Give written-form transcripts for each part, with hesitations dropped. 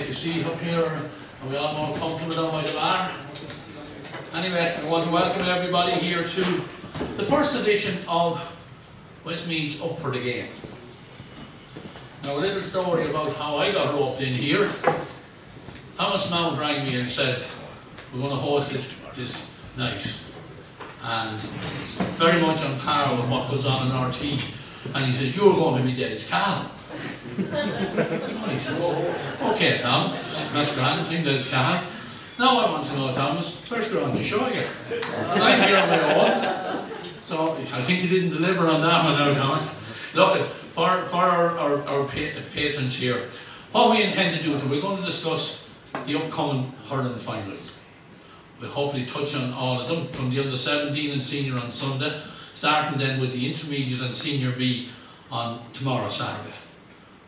take a seat up here, and we all more comfortable down by the bar. Anyway, I want to welcome everybody here to the first edition of Westmeath's Up for the Game. Now, a little story about how I got roped in here. Thomas Mount rang me and said, we're going to host this night, and very much on par with what goes on in RT. And he says, you're going to be Dennis Cahill. So I said, oh, okay, Tom, that's grand, I think Dennis Cahill. Now I want to know, Thomas, where's your on the show again? And I'm here on my own. So I think you didn't deliver on that one now, Thomas. Look, for our patrons here, what we intend to do is we're going to discuss the upcoming hurling finals. We'll hopefully touch on all of them, from the under 17 and senior on Sunday, starting then with the intermediate and senior B on tomorrow, Saturday.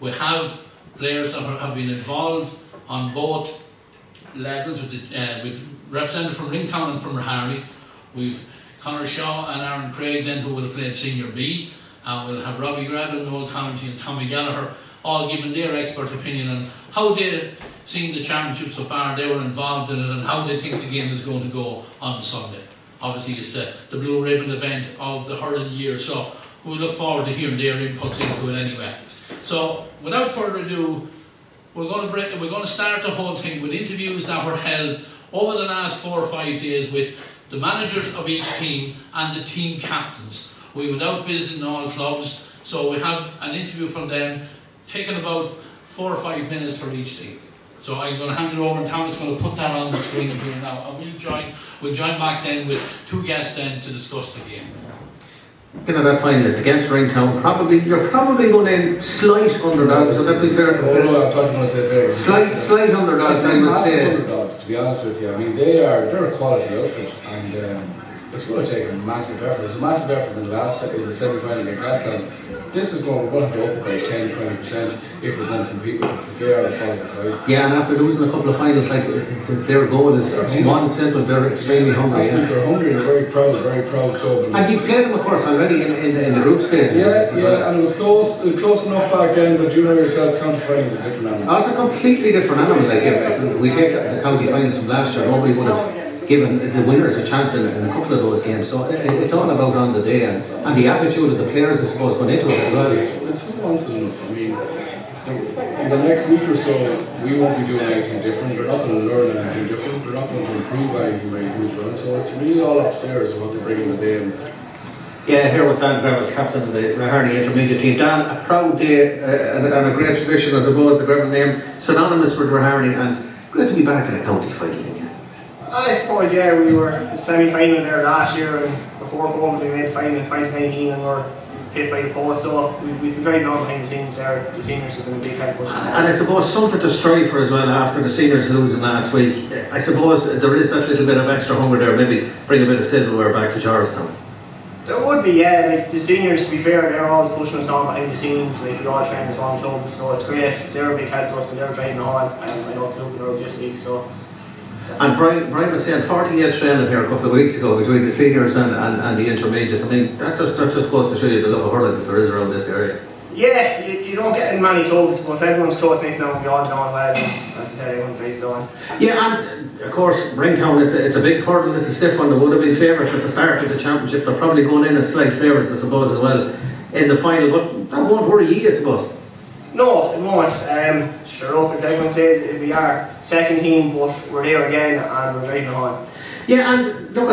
We have players that have been involved on both levels. We've represented from Ringtown and from Hurling. We've Conor Shaw and Aaron Craig then, who will have played senior B, and we'll have Robbie Gravel, Noel County and Tommy Gallagher all giving their expert opinion on how they've seen the championship so far, they were involved in it, and how they think the game is going to go on Sunday. Obviously it's the blue ribbon event of the hurling year, so we look forward to hearing their inputs into it anyway. So without further ado, we're going to start the whole thing with interviews that were held over the last 4 or 5 days with the managers of each team and the team captains. We went out visiting all clubs, so we have an interview from them, taking about 4 or 5 minutes for each team. So I'm going to hand it over, and Thomas is going to put that on the screen here now, and we'll join back then with 2 guests then to discuss the game. Looking at that final, it's against Ringtown. You're probably going in slight underdogs. Would that be fair to say? No, I thought you were going to say fair. Slight underdogs, I would say. Underdogs, to be honest with you. I mean, they're a quality outfit, and it's going to take a massive effort. It's a massive effort in the semi-final against Glasgow. We're going to have to up by 10-20% if we're going to compete with them, because they are a quality side. Yeah, and after losing a couple of finals, like their goal is one simple, they're extremely hungry. Absolutely, they're hungry, they're very proud club. And you've played them, of course, already in the group stage. Yeah, and it was close enough back then, but you know yourself, county finals is a different animal. Oh, it's a completely different animal. Like if we take the county finals from last year, nobody would have given the winners a chance in a couple of those games. So it's all about on the day, and the attitude of the players, I suppose, going into it as well. It's who wants it enough. I mean, in the next week or so, we won't be doing anything different. We're not going to learn anything different. We're not going to improve anything by a huge run. So it's really all upstairs of what they're bringing today. Yeah, here with Dan Greville, captain of the Hurling intermediate team. Dan, a proud day and a great tradition, I suppose, the Greville name, synonymous with Hurling, and great to be back in a county final again. I suppose, yeah, we were in the semi-final there last year, and before COVID we made the final in 2019 and we were hit by the post, so we've been very long behind the scenes there. The seniors have been a big help push. And I suppose something to strive for as well after the seniors losing last week. I suppose there is that little bit of extra hunger there, maybe bring a bit of silverware back to Charlestown. There would be, yeah. Like the seniors, to be fair, they're always pushing us on behind the scenes. Like we all train as one club, so it's great. They're a big help to us, and they're driving on. And I know Club Europe this week, so. And Brian was saying 48 training here a couple of weeks ago between the seniors and the intermediates. I mean, that just goes to show you the love of hurling that there is around this area. Yeah, you don't get in many clubs, but if everyone's close knit now, we all get on well, and as I said, everyone tries it on. Yeah, and of course, Ringtown, it's a big hurdle, it's a stiff one. They would have been favourites at the start of the championship. They're probably going in as slight favourites, I suppose, as well in the final, but that won't worry you, I suppose. No, it won't. Sure, look, as everyone says, we are second team, but we're there again and we're driving on. Yeah, and look,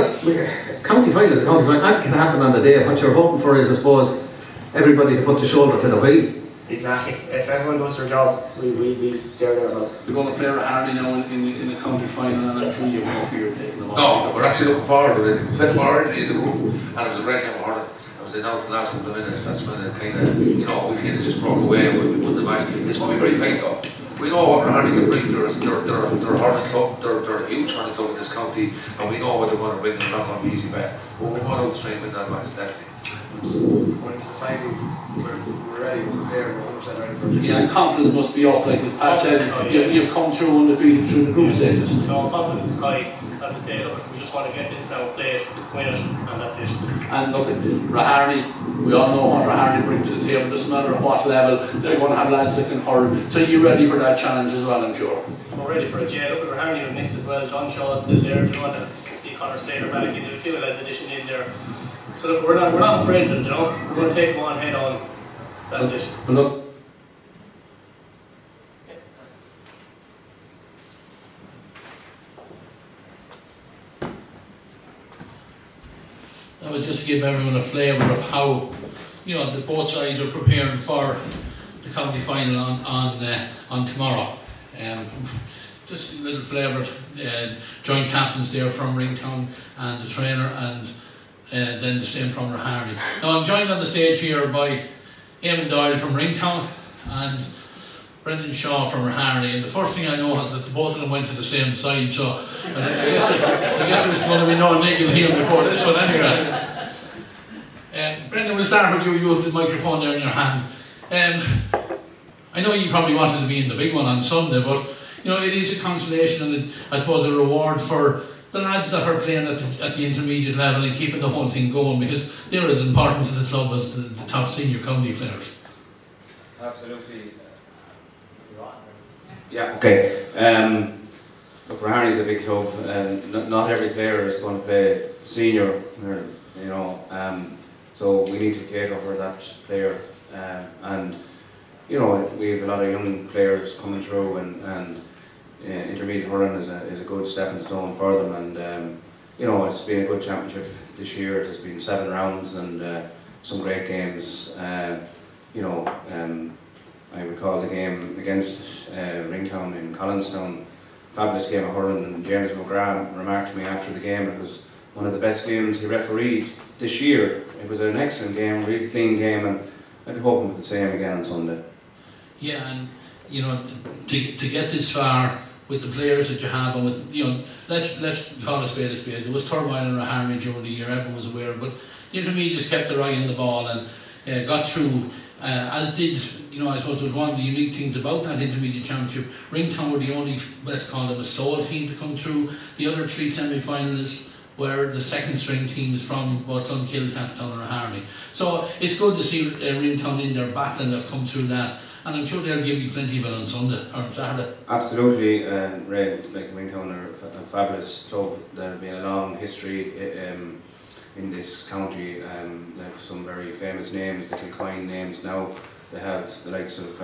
county final is a county final. That can happen on the day. What you're hoping for is, I suppose, everybody to put the shoulder to the wheel. Exactly. If everyone does their job, we'll be thereabouts. We're going to play Hurling now in the county final, and I'm sure you won't be taking them off. No, we're actually looking forward to it. We played them already in the group, and it was a great game of hurling. Now for the last couple of minutes, that's when it kind of, we kind of just broke away and we won the match. It's going to be very tight though. We know what Hurling can bring. They're a hurling club, they're a huge hurling club in this county, and we know what they're going to bring. They're not going to be easy back. But we want to try and win that match, definitely. Going to the final, we're ready, we're prepared, we're ready for it. Yeah, confidence must be up, like Pat said, you've come through undefeated through the group stages. No, confidence is high. as I say, look, we just want to get this now, play it, win it, and that's it. And look at Raharney, we all know what Raharney brings to the table, doesn't matter at what level, they're going to have lads that can hurl. So you're ready for that challenge as well, I'm sure. We're ready for it, yeah. Look at Raharney in the mix as well. John Shaw's still there, you know, and see Connor Slater back in, a few lads addition in there. So look, we're not afraid of it, you know. We're going to take them on head on. That's it. But look, That would just give everyone a flavour of how, you know, the both sides are preparing for the county final on tomorrow. Just a little flavour. Joint captains there from Ringtown and the trainer, and then the same from Raharney. Now I'm joined on the stage here by Eamon Doyle from Ringtown and Brendan Shaw from Raharney, and the first thing I know is that the both of them went to the same side, so I guess there's going to be no niggle here before this one anyway. Brendan, we'll start with you. You have the microphone there in your hand. I know you probably wanted to be in the big one on Sunday, but you know, it is a consolation and I suppose a reward for the lads that are playing at the intermediate level and keeping the whole thing going, because they're as important to the club as the top senior county players. Absolutely. Yeah, okay. Look, Raharney's a big club, and not every player is going to play senior, you know, so we need to cater for that player, and you know, we have a lot of young players coming through, and intermediate hurling is a good stepping stone for them, and you know, it's been a good championship this year. There's been 7 rounds and some great games. You know, I recall the game against Ringtown in Collinstown, fabulous game of hurling, and James McGrath remarked to me after the game it was one of the best games he refereed this year. It was an excellent game, really clean game, and I'd be hoping for the same again on Sunday. Yeah, and you know, to get this far with the players that you have, and with, you know, let's call a spade a spade. There was turmoil in Raharney during the year, everyone was aware, but the intermediates kept their eye on the ball and got through, as did, you know, I suppose was one of the unique things about that intermediate championship. Ringtown were the only, let's call them a sole team to come through. The other 3 semi-finalists were the second string teams from what's on Kilcastown and Raharney. So it's good to see Ringtown in their battling, they've come through that. And I'm sure they'll give you plenty of it on Sunday or on Saturday. Absolutely, Ray, like Ringtown are a fabulous club. There's been a long history in this county. They have some very famous names, the Kilcoyne names now. They have the likes of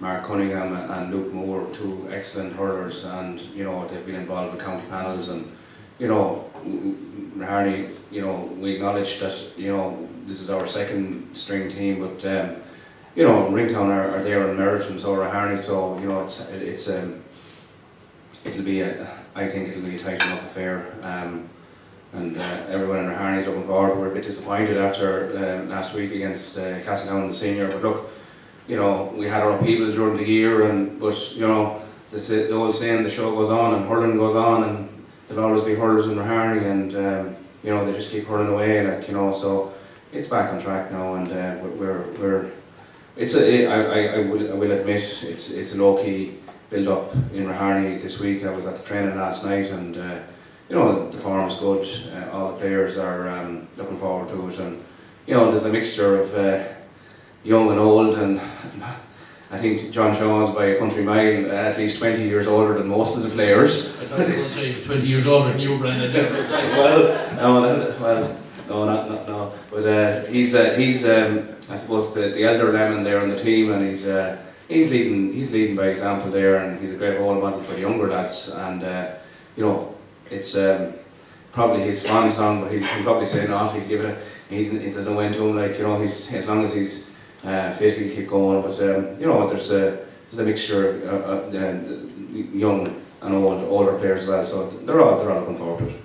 Mark Cunningham and Luke Moore, 2 excellent hurlers, and you know, they've been involved with county panels. And you know, Raharney, you know, we acknowledge that, you know, this is our second string team, but you know, Ringtown are there on merit, and so are Raharney. So you know, it'll be I think it'll be a tight enough affair, and everyone in Raharney is looking forward. We're a bit disappointed after last week against Castletown in the senior, but look, you know, we had our upheaval during the year, but you know, the old saying, the show goes on and hurling goes on, and there'll always be hurlers in Raharney, and you know, they just keep hurling away, like, you know, so it's back on track now, and we're it's I will admit it's a low key build up in Raharney this week. I was at the training last night, and you know, the form is good. All the players are looking forward to it, and you know, there's a mixture of young and old, and I think John Shaw's by a country mile at least 20 years older than most of the players. I thought you were going to say 20 years older than you, Brendan. No. But he's I suppose the elder lemon there on the team, and he's leading by example there, and he's a great role model for the younger lads. And you know, it's probably his swan song, but he'll probably say not. He'll give it. There's no end to him. Like, you know, he's, as long as he's fit, he'll keep going. But you know, there's a mixture of young and older players as well. So they're all looking forward to it.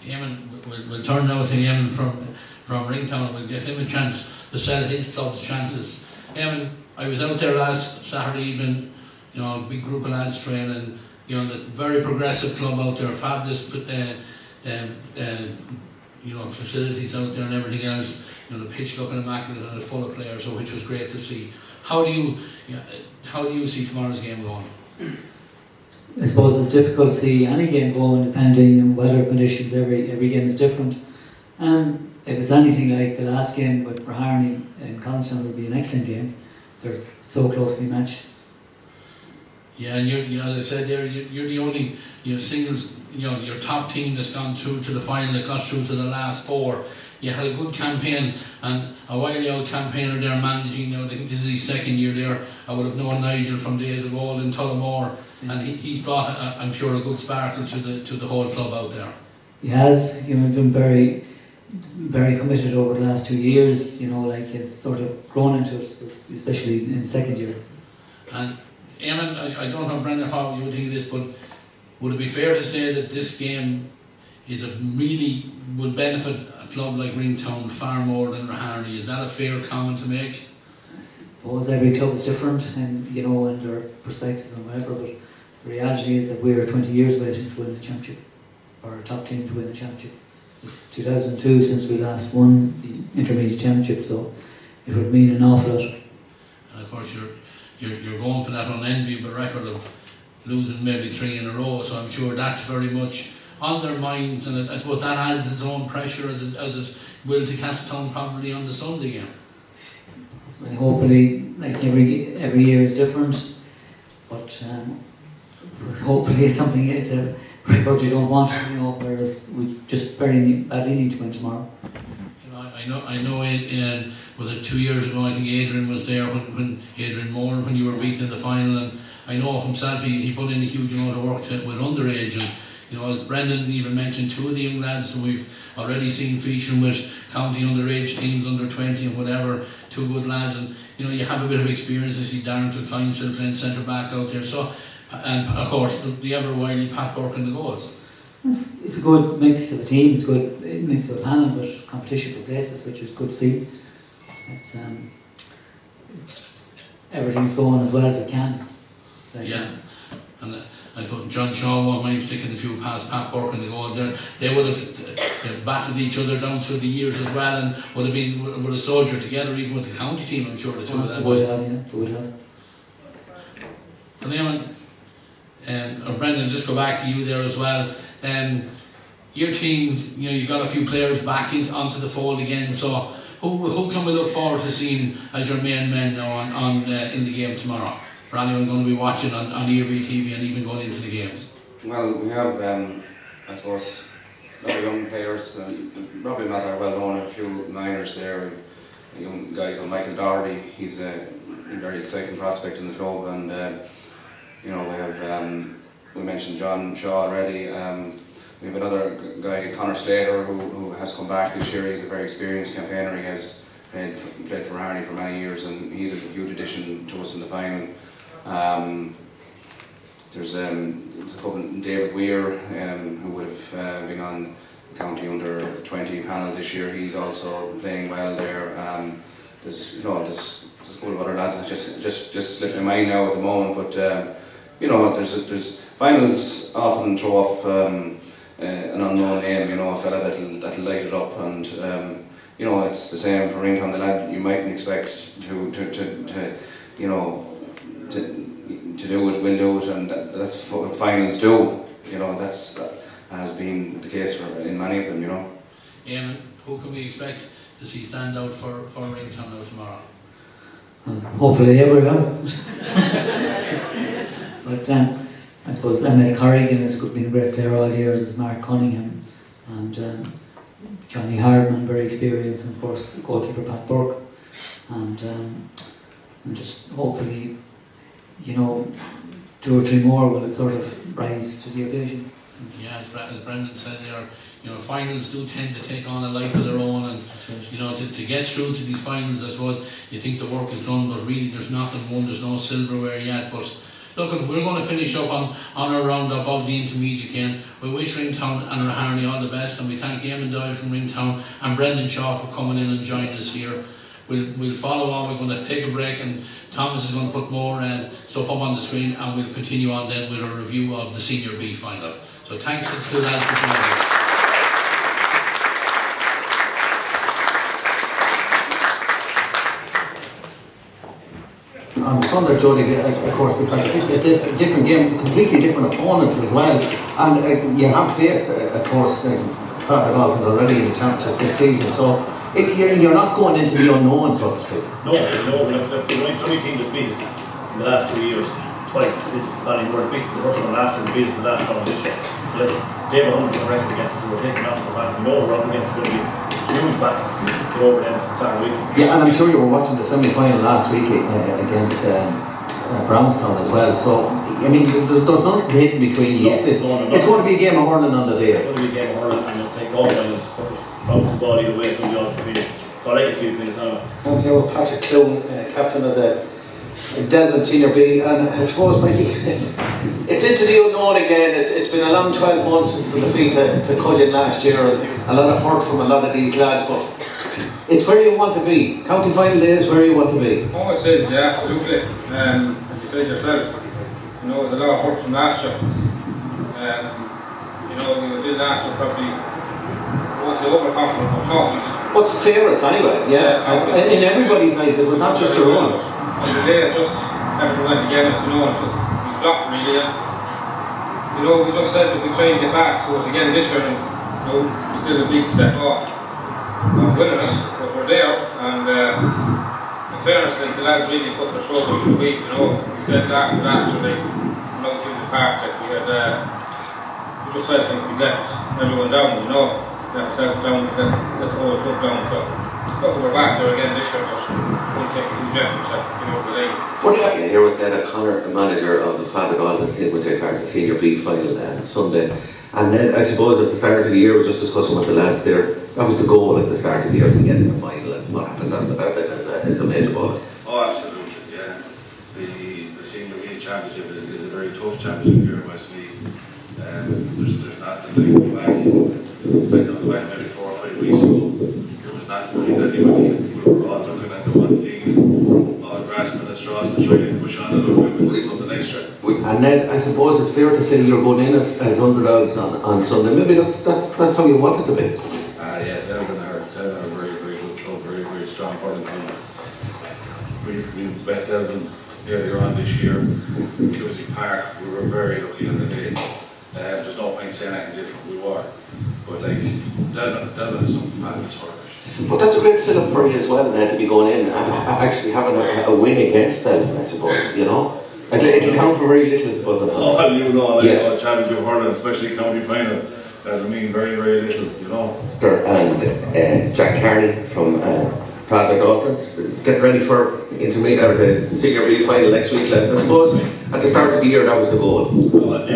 Eamon, we'll turn now to Eamon from Ringtown, and we'll give him a chance to sell his club's chances. Eamon, I was out there last Saturday evening, you know, a big group of lads training, you know, the very progressive club out there, fabulous you know, facilities out there and everything else, you know, the pitch looking immaculate and full of players, so which was great to see. How do you see tomorrow's game going? I suppose it's difficult to see any game going depending on weather conditions. Every game is different. If it's anything like the last game with Raharney and Constance, would be an excellent game. They're so closely matched. Yeah, and as I said there, you're the only singles, your top team that's gone through to the final, that got through to the last four. You had a good campaign and a wily old campaigner there managing. I think this is his second year there. I would have known Nigel from days of old in Tullamore, and he's brought, I'm sure, a good sparkle to the whole club out there. He has, been very, very committed over the last 2 years. He's sort of grown into it, especially in the second year. And Eamon, I don't know, Brendan, how you would think of this, but would it be fair to say that this game would benefit a club like Ringtown far more than Raharney? Is that a fair comment to make? I suppose every club is different, and and their perspectives and whatever. But the reality is that we're 20 years waiting to win the championship, or a top team to win the championship. It's 2002 since we last won the intermediate championship, so it would mean an awful lot. And of course, you're going for that unenviable record of losing maybe 3 in a row, so I'm sure that's very much on their minds, and I suppose that adds its own pressure as it will to Castleton probably on the Sunday game. And hopefully, like every year is different, but hopefully it's a record you don't want, whereas we just very badly need to win tomorrow. I know was it 2 years ago, I think Adrian was there when Adrian Moore, when you were beaten in the final, and I know himself he put in a huge amount of work with underage, and as Brendan even mentioned, 2 of the young lads that we've already seen featuring with county underage teams, under 20 and whatever, 2 good lads, and you have a bit of experience. I see Darren Kilcoyne still playing centre back out there, so, and of course the ever wily Pat Burke in the goals. It's a good mix of a team. It's a good mix of talent, but competition for places, which is good to see. It's everything's going as well as it can. And I thought John Shaw won't mind sticking a few past Pat Burke in the goal there. They would have battled each other down through the years as well, and would have soldiered together even with the county team. I'm sure the two of them would have. And Eamon, Brendan, just go back to you there as well. Your team, you got a few players back onto the fold again. So who can we look forward to seeing as your main men now in the game tomorrow? For anyone going to be watching on ERB TV and even going into the games? Well, we have, I suppose, a lot of young players, probably not that well known, a few minors there. A young guy called Michael Doherty, he's a very exciting prospect in the club, and we have, we mentioned John Shaw already. We have another guy, Conor Slater, who has come back this year. He's a very experienced campaigner. He has played for Harney for many years, and he's a huge addition to us in the final. There's a couple, David Weir, who would have been on the county under 20 panel this year. He's also playing well there. There's a couple of other lads that just slipped my mind now at the moment, but there's finals often throw up an unknown name, a fella that'll light it up, and it's the same for Ringtown. The lad you mightn't expect to do it, will do it, and that's what finals do. That has been the case in many of them. Eamon, who can we expect to see stand out for Ringtown now tomorrow? Hopefully everyone. But I suppose Emmet Corrigan has been a great player all years, as Mark Cunningham, and Johnny Hardman, very experienced, and of course the goalkeeper Pat Burke, and just hopefully 2 or 3 more will sort of rise to the occasion. Yeah, as Brendan said there, finals do tend to take on a life of their own, and to get through to these finals, I suppose you think the work is done, but really there's nothing won, there's no silverware yet. But look, we're going to finish up on our round above the intermediate game. We wish Ringtown and Raharney all the best, and we thank Eamon Doyle from Ringtown and Brendan Shaw for coming in and joining us here. We'll follow on. We're going to take a break, and Thomas is going to put more stuff up on the screen, and we'll continue on then with a review of the Senior B final. So thanks to the lads for joining us. on Sunday, Jody, of course, because it's a different game, completely different opponents as well. And you have faced, of course, Father Dolphins already in the championship this season. So you're not going into the unknown, so to speak. No, the only team that beat us in the last 2 years, twice, is Ballymore. Beat us the first one last year, beat us the last one this year. So they have a 100% record against us, so we're taking off the back. We know we're up against going to be a huge battle to get over them Saturday week. Yeah, and I'm sure you were watching the semi-final last week against Brownstown as well. So, I mean, there's nothing hidden between you. It's going to be a game of hurling on the day. It's going to be a game of hurling, and it'll take all the finals. Bounce the ball either way from the other community. So I can see between us now. I'm here with Patrick Cloone, captain of the Delvin Senior B, and I suppose, Mikey, it's into the unknown again. It's been a long 12 months since the defeat to Cullen last year, and a lot of hurt from a lot of these lads, but it's where you want to be. County final day is where you want to be. Oh, it is, yeah, absolutely. As you said yourself, you know, there's a lot of hurt from last year. You know, we did last year probably, I won't say overconfident, but confident. But favourites anyway, yeah. In everybody's eyes, it was not just your own. And today, just everything went against us, you know, and just we flopped really. And, you know, we just said that we try and get back to it again this year, and you know, still a big step off of winning it, but we're there. And in fairness, like, the lads really put their shoulders to the wheel, you know. We said that last year, like, out through the park, like, we had, we just felt like we left everyone down, you know. Let ourselves down, let the whole club down. So look, we're back there again this year, but we'll take a huge effort to get over the line. What do you think? Here with Connor, the manager of the Father Dolphins team, will take part in the Senior B final Sunday. And then I suppose at the start of the year, we're just discussing with the lads there, that was the goal at the start of the year to get in the final, and what happens after that is a major bonus. Oh, absolutely, yeah. The Senior B Championship is a very tough championship here in Westmeath. There's nothing like going back. I know the back maybe 4 or 5 weeks ago, there was not really anybody. We were all looking at the one thing, all grasping at straws to try and push on a little bit with something extra. And then I suppose it's fair to say you're going in as underdogs on Sunday. Maybe that's how you want it to be. Yeah, Delvin are very, very good club, very, very strong hurling club. We bet Delvin earlier on this year in Cusick Park. We were very lucky on the day. There's no point saying anything different, we were. But like, Delvin is some fabulous hurlers. But that's a great fill-up for you as well, to be going in and actually having a win against them, I suppose, you know. It'll count for very little, I suppose. Oh, you know, like a challenge of hurling, especially county final, that'll mean very, very little, you know. And Jack Carney from Father Dolphins, get ready for intermediate or the Senior B final next week, lads. I suppose at the start of the year that was the goal. Oh, that's the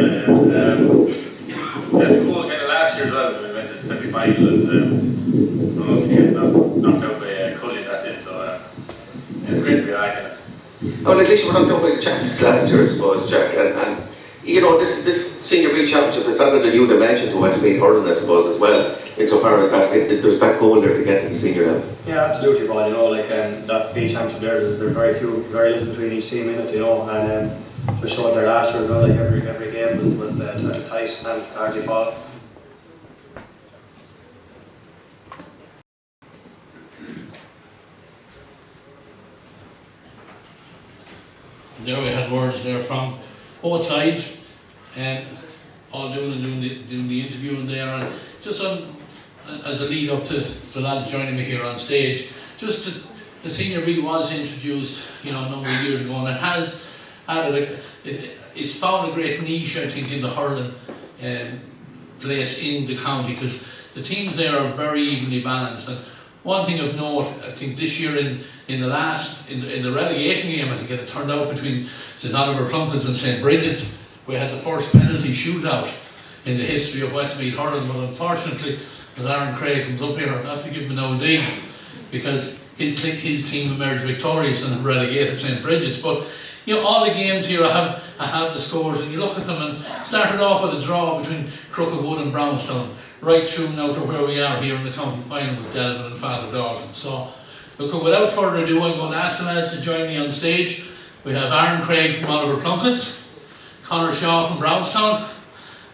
goal kind of last year as well. We went to the semi-final and knocked out by Cully that day, so it's great to be back in it. Well, at least we're not talking about the champions last year, I suppose, Jack. And you know, this Senior B Championship, it's added a new dimension to Westmeath hurling, I suppose, as well, insofar as that there's that goal there to get to the senior level. Yeah, absolutely, Paul. You know, like that B Championship there's very little between each team in it, you know, and just showed there last year as well. Like every game was tight and hardly fought. There we had words there from both sides, and all doing the interviewing there, and just as a lead up to the lads joining me here on stage, just the Senior B was introduced, you know, a number of years ago, and it has added it's found a great niche, I think, in the hurling place in the county, because the teams there are very evenly balanced. And one thing of note, I think this year in the relegation game, I think it turned out between St Oliver Plunkets and St Bridget's, we had the first penalty shootout in the history of Westmeath hurling. But unfortunately, when Aaron Craig comes up here, I have to give him an OD, because his team emerged victorious and relegated St Bridget's. But you know, all the games here, I have the scores, and you look at them, and started off with a draw between Crookedwood and Brownstown, right through now to where we are here in the county final with Delvin and Father Dolphins. So, look, without further ado, I'm going to ask the lads to join me on stage. We have Aaron Craig from Oliver Plunkets, Conor Shaw from Brownstown,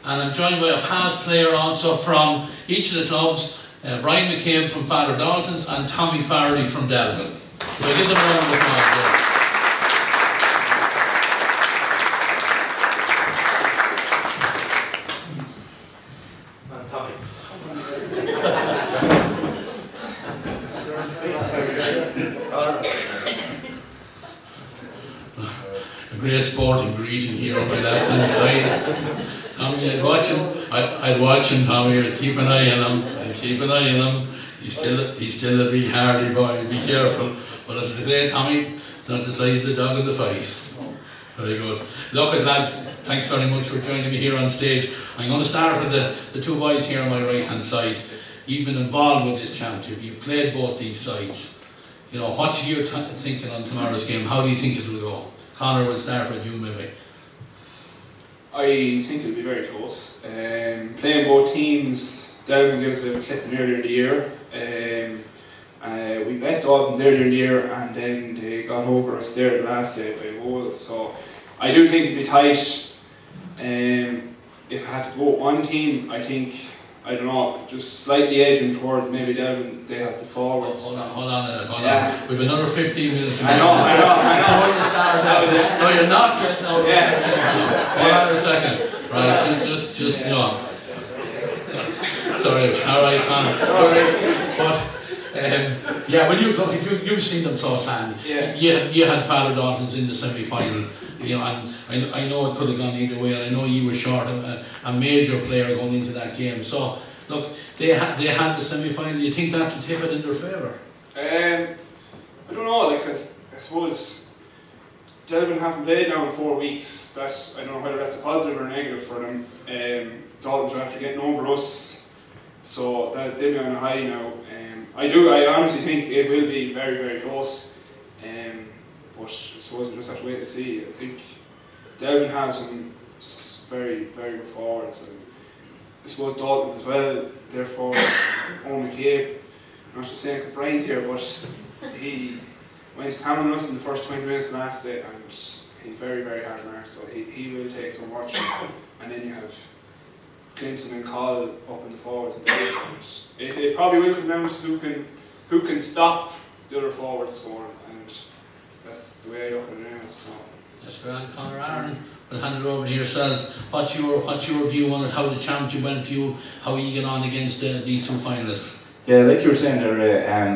and I'm joined by a past player also from each of the clubs, Brian McCabe from Father Dolphins and Tommy Farrelly from Delvin. So I give them a round of applause there. A great sporting greeting here on my left hand side. Tommy, I'd watch him, Tommy. I'd keep an eye on him. He's still a big hardy boy. Be careful. But as I say, Tommy, it's not the size of the dog in the fight. Very good. Look at lads, thanks very much for joining me here on stage. I'm going to start with the two boys here on my right hand side. You've been involved with this championship. You've played both these sides. You know, what's your thinking on tomorrow's game? How do you think it will go? Conor, we'll start with you maybe. I think it'll be very close. Playing both teams, Delvin gives a bit of a clipping earlier in the year. We bet Dolphins earlier in the year and then they got over us there the last day by a goal. So I do think it'll be tight. If I had to vote one team, I think, I don't know, just slightly edging towards maybe Delvin. They have the forwards. Hold on. We've another 15 minutes. I know. No, you're not getting out. Yeah. Hold on a second. Right, just you know. Sorry. All right, Conor. But yeah, well, you've seen them so time. Yeah. You had Father Dalton's in the semi-final. You know, and I know it could have gone either way, and I know you were short a major player going into that game. So, look, they had the semi-final. You think that will tip it in their favour? I don't know. Like, I suppose Delvin haven't played now in 4 weeks. That I don't know whether that's a positive or a negative for them. Dalton's are after getting over us, so that they'll be on a high now. I honestly think it will be very, very close. But I suppose we just have to wait and see. I think Delvin have some very, very good forwards, and I suppose Dalton's as well. Therefore, Owen McCabe, I'm not just saying because Brian's here, but he went to town on us in the first 20 minutes last day, and he's very, very hard marked, so he will take some watching. And then you have Clinton and Call up in the forwards, and it probably will come down to who can stop the other forwards scoring. That's the way I look at it now. So. That's grand, Conor. Aaron, we'll hand it over to yourselves. What's your view on it? How the championship went for you? How you get on against these two finalists? Yeah, like you were saying there,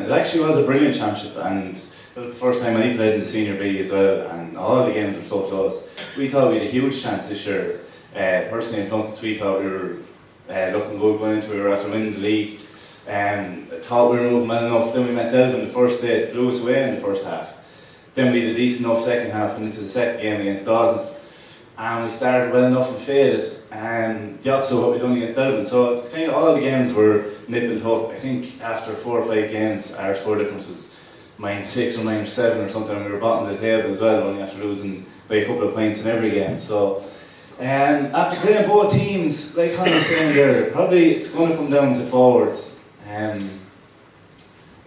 it actually was a brilliant championship, and it was the first time I played in the Senior B as well, and all the games were so close. We thought we had a huge chance this year. Personally in Plunkets, we thought we were looking good going into it. We were after winning the league. Thought we were moving well enough. Then we met Delvin the first day, blew us away in the first half. Then we had a decent enough second half, went into the second game against Dalton's, and we started well enough and faded, and the opposite of what we done against Delvin. So it's kind of all the games were nip and tuck. I think after 4 or 5 games, our score difference was -6 or -7 or something. We were bottom of the table as well, only after losing by a couple of points in every game. So after playing both teams, like Conor was saying there, probably it's going to come down to forwards.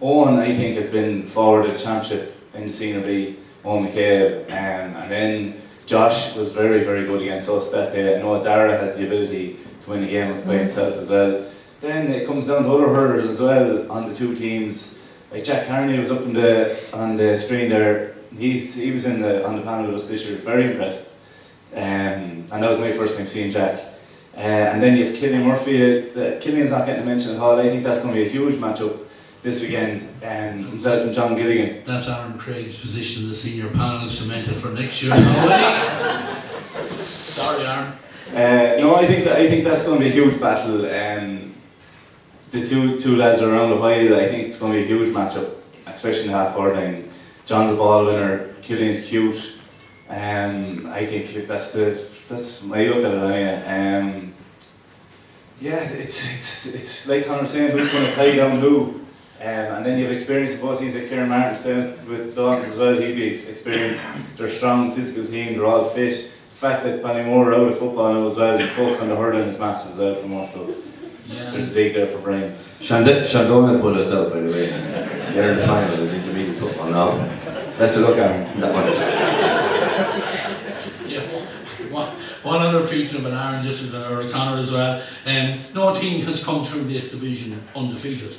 Owen, I think, has been forward of the championship in the Senior B, Owen McCabe, and then Josh was very, very good against us that day. I know Dara has the ability to win a game by himself as well. Then it comes down to other hurlers as well on the two teams. Like Jack Carney was up on the screen there. He was on the panel with us this year, very impressive. And that was my first time seeing Jack. And then you have Killian Murphy. Killian's not getting a mention at all. I think that's going to be a huge matchup this weekend, himself and John Gilligan. That's Aaron Craig's position in the senior panel, cemented for next year already. Sorry, Aaron. No, I think that's going to be a huge battle. The two lads are around a while. I think it's going to be a huge matchup, especially in the half forward line. John's a ball winner. Killian's cute. I think that's my look at it anyway. Yeah, it's like Conor was saying, who's going to tie down who. And then you have experience of both these. Like Kieran Martin's playing with Dogs as well. He'd be experienced. They're a strong physical team. They're all fit. The fact that Ballymore are out of football now as well, and focus on the hurling is massive as well from us. So there's a big there for Brian. Shandona pulled us out, by the way. They're in the final of intermediate football now. Best of luck, Aaron. That one. Yeah. One other feature of an Aaron, just or Conor as well. No team has come through this division undefeated.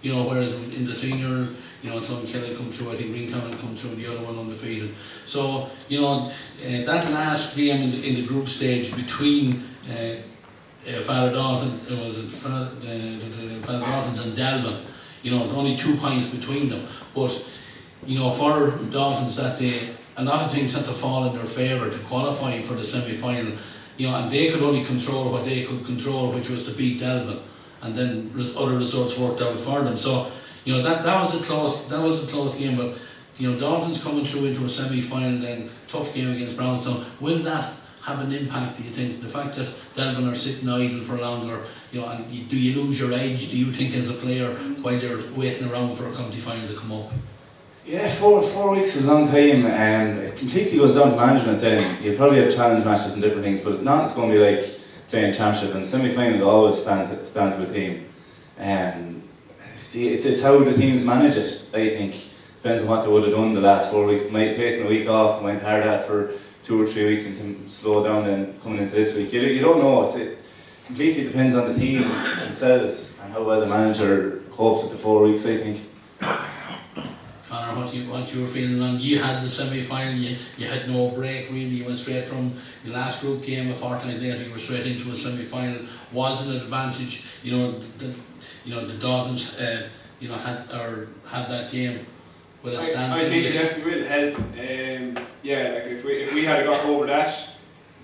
You know, whereas in the senior, you know, some Kelly come through, I think Ringtown come through, the other one undefeated. So, you know, that last game in the group stage between Father Dalton, Father Dalton's and Delvin, you know, only 2 points between them. But, you know, for Dalton's that day, a lot of things had to fall in their favour to qualify for the semi-final, and they could only control what they could control, which was to beat Delvin, and then other results worked out for them. So, that was a close game, but Dalton's coming through into a semi-final, then tough game against Brownstown. Will that have an impact, do you think? The fact that Delvin are sitting idle for longer, and do you lose your edge, do you think, as a player, while you're waiting around for a county final to come up? Yeah, 4 weeks is a long time, and it completely goes down to management then. You'll probably have challenge matches and different things, but not it's going to be like playing championship, and semi-final will always stand to a team. See, it's how the teams manage it, I think. Depends on what they would have done the last 4 weeks. They might have taken a week off, went hard at for 2 or 3 weeks and can slow down then coming into this week. You don't know. It completely depends on the team themselves and how well the manager copes with the 4 weeks, I think. Conor, what you were feeling on? You had the semi-final, you had no break really, you went straight from the last group game a fortnight later, you were straight into a semi-final. Was an advantage, the Daltons had that game. I think it definitely will help. Like if we had got over that,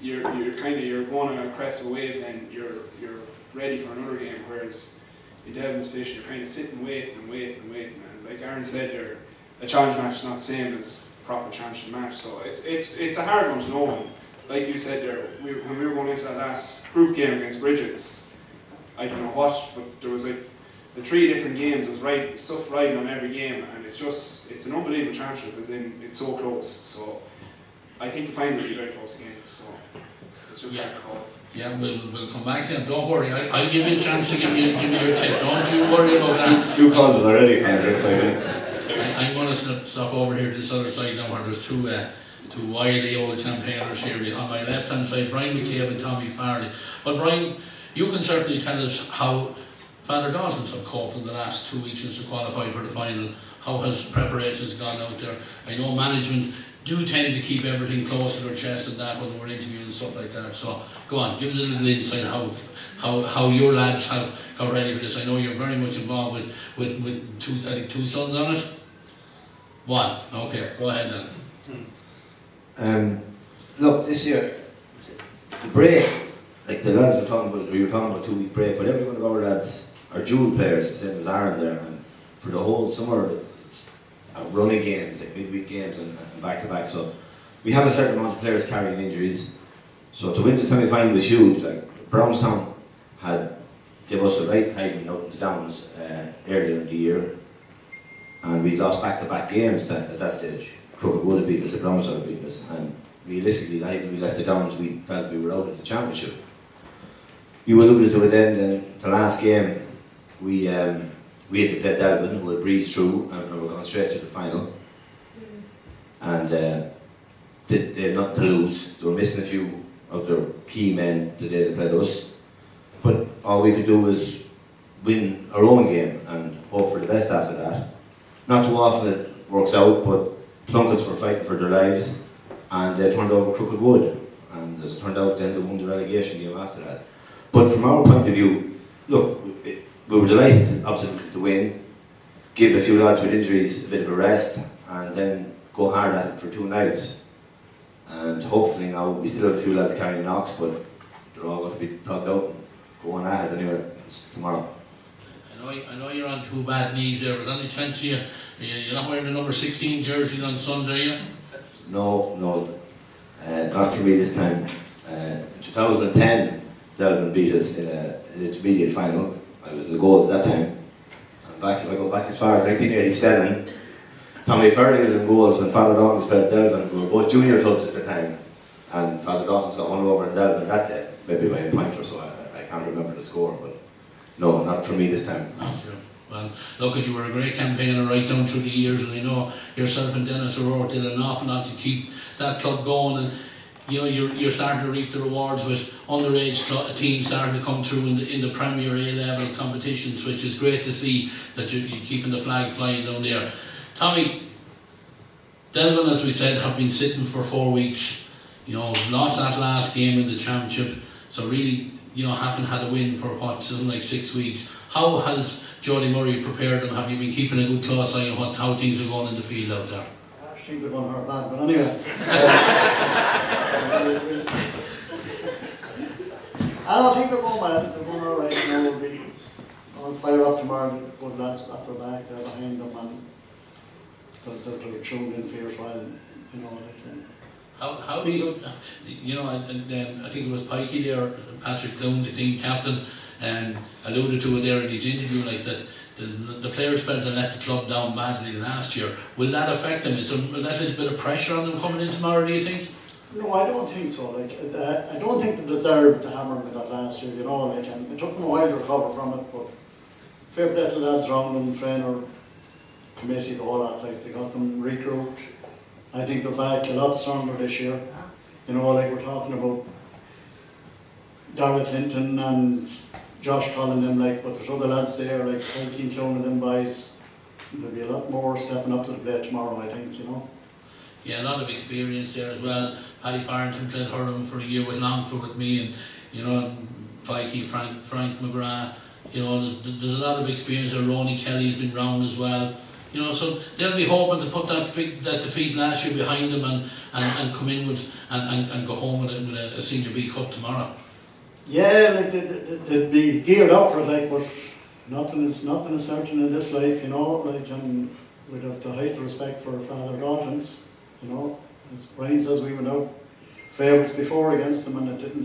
you're going to crest a wave, then you're ready for another game. Whereas in Devon's position, you're kind of sitting, waiting. And like Aaron said, a challenge match is not the same as a proper championship match. So it's a hard one to know. And like you said there, when we were going into that last group game against Bridges, I don't know what, but there was like the 3 different games. It was stuff riding on every game, and it's an unbelievable championship, as in it's so close. So I think the final will be very close again. So it's just hard to call. Yeah, we'll come back to it. Don't worry. I'll give you a chance to give me your take. Don't you worry about that. You called it already, Conor. I'm going to stop over here to this other side now, where there's two wily old campaigners here. On my left hand side, Brian McCabe and Tommy Farley. But Brian, you can certainly tell us how Father Dawson's have coped in the last 2 weeks since they qualified for the final. How has preparations gone out there? I know management do tend to keep everything close to their chest and that when we're interviewing and stuff like that. So go on, give us a little insight how your lads have got ready for this. I know you're very much involved with two sons on it. One, okay, go ahead then. Look, this year, the break, like the lads were talking about, we were talking about 2 week break, but every one of our lads are dual players, the same as Aaron there, and for the whole summer, running games, like midweek games and back to back. So we have a certain amount of players carrying injuries. So to win the semi-final was huge. Like Brownstown had give us a right hiding out in the Downs earlier in the year, and we lost back-to-back games at that stage. Crooked Wood had beaten us, the Brownstown had beaten us, and realistically, when we left the Downs, we felt we were out of the championship. You alluded to it then the last game, we had to play Delvin, who had breezed through, and we were going straight to the final. And they had nothing to lose. They were missing a few of their key men the day they played us. But all we could do was win our own game and hope for the best after that. Not too often it works out, but Plunkets were fighting for their lives, and they turned over Crooked Wood. And as it turned out, then they won the relegation game after that. But from our point of view, look, we were delighted, absolutely, to win, give a few lads with injuries a bit of a rest, and then go hard at it for 2 nights. And hopefully now, we still have a few lads carrying knocks, but they're all going to be plugged out and going ahead anyway tomorrow. I know you're on 2 bad knees there, but any chance you're not wearing the number 16 jersey on Sunday, are you? No, not for me this time. In 2010, Delvin beat us in an intermediate final. I was in the goals that time. If I go back as far as 1987, Tommy Hurling was in goals when Father Dawkins played Delvin. We were both junior clubs at the time, and Father Dawkins got one over in Delvin that day, maybe by a point or so. I can't remember the score, but no, not for me this time. Not sure. Well, look, you were a great campaigner right down through the years, and I know yourself and Dennis O'Rourke did an awful lot to keep that club going, and you're starting to reap the rewards with underage teams starting to come through in the Premier A-level competitions, which is great to see that you're keeping the flag flying down there. Tommy, Delvin, as we said, have been sitting for 4 weeks. Lost that last game in the championship, so really, haven't had a win for something like 6 weeks. How has Jody Murray prepared them? Have you been keeping a good close eye on how things are going in the field out there? things are going hard bad, but anyway. I know things are going well, they're going alright, you know, we'll be on fire up tomorrow, the good lads at their back, they're behind them, and they're tuned in fierce well, you know, How do you know, and I think it was Pikey there, Patrick Down, the team captain, alluded to it there in his interview, like that the players felt they let the club down badly last year. Will that affect them? Will that a little bit of pressure on them coming in tomorrow, do you think? No, I don't think so. Like, I don't think they deserved the hammer they got last year, you know, like, and it took them a while to recover from it, but fair play to the lads around them, trainer, committee, the whole lot, like, they got them regrouped. I think they're back a lot stronger this year. You know, like we're talking about Darrell Clinton and Josh calling them, like, but there's other lads there, like Hurling, cloning them boys. There'll be a lot more stepping up to the plate tomorrow, I think, you know. Yeah, a lot of experience there as well. Paddy Farrington played hurling for a year with Longford with me, and you know, Fikey, Frank McGrath. You know, there's a lot of experience there. Ronnie Kelly's been round as well. You know, so they'll be hoping to put that defeat last year behind them and come in with and go home with a Senior B Cup tomorrow. Yeah, like they'd be geared up for it, like, but nothing is certain in this life, you know. Like, and we'd have to height respect for Father Dalton's. You know, as Brian says, we went out favourites before against them, and it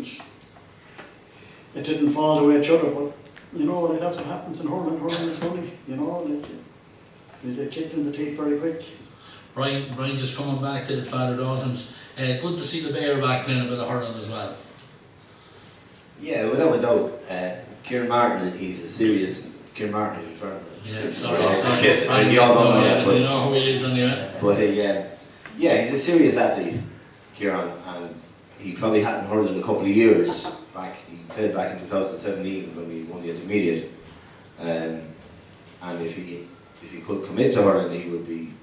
didn't fall the way it should have. But you know, like, that's what happens in hurling. Hurling is funny. You know, like, they get kicked in the teeth very quick. Brian, just coming back to the Father Dalton's. Good to see the Bear back playing a bit of hurling as well. Yeah, without a doubt. Kieran Martin, he's a serious. Kieran Martin is referring to. Yeah, sorry. Yes, and you all don't know that, but you know who he is, anyway. But yeah, he's a serious athlete, Kieran, and he probably hadn't hurled in a couple of years back. He played back in 2017 when we won the intermediate, and if he could commit to hurling, he would be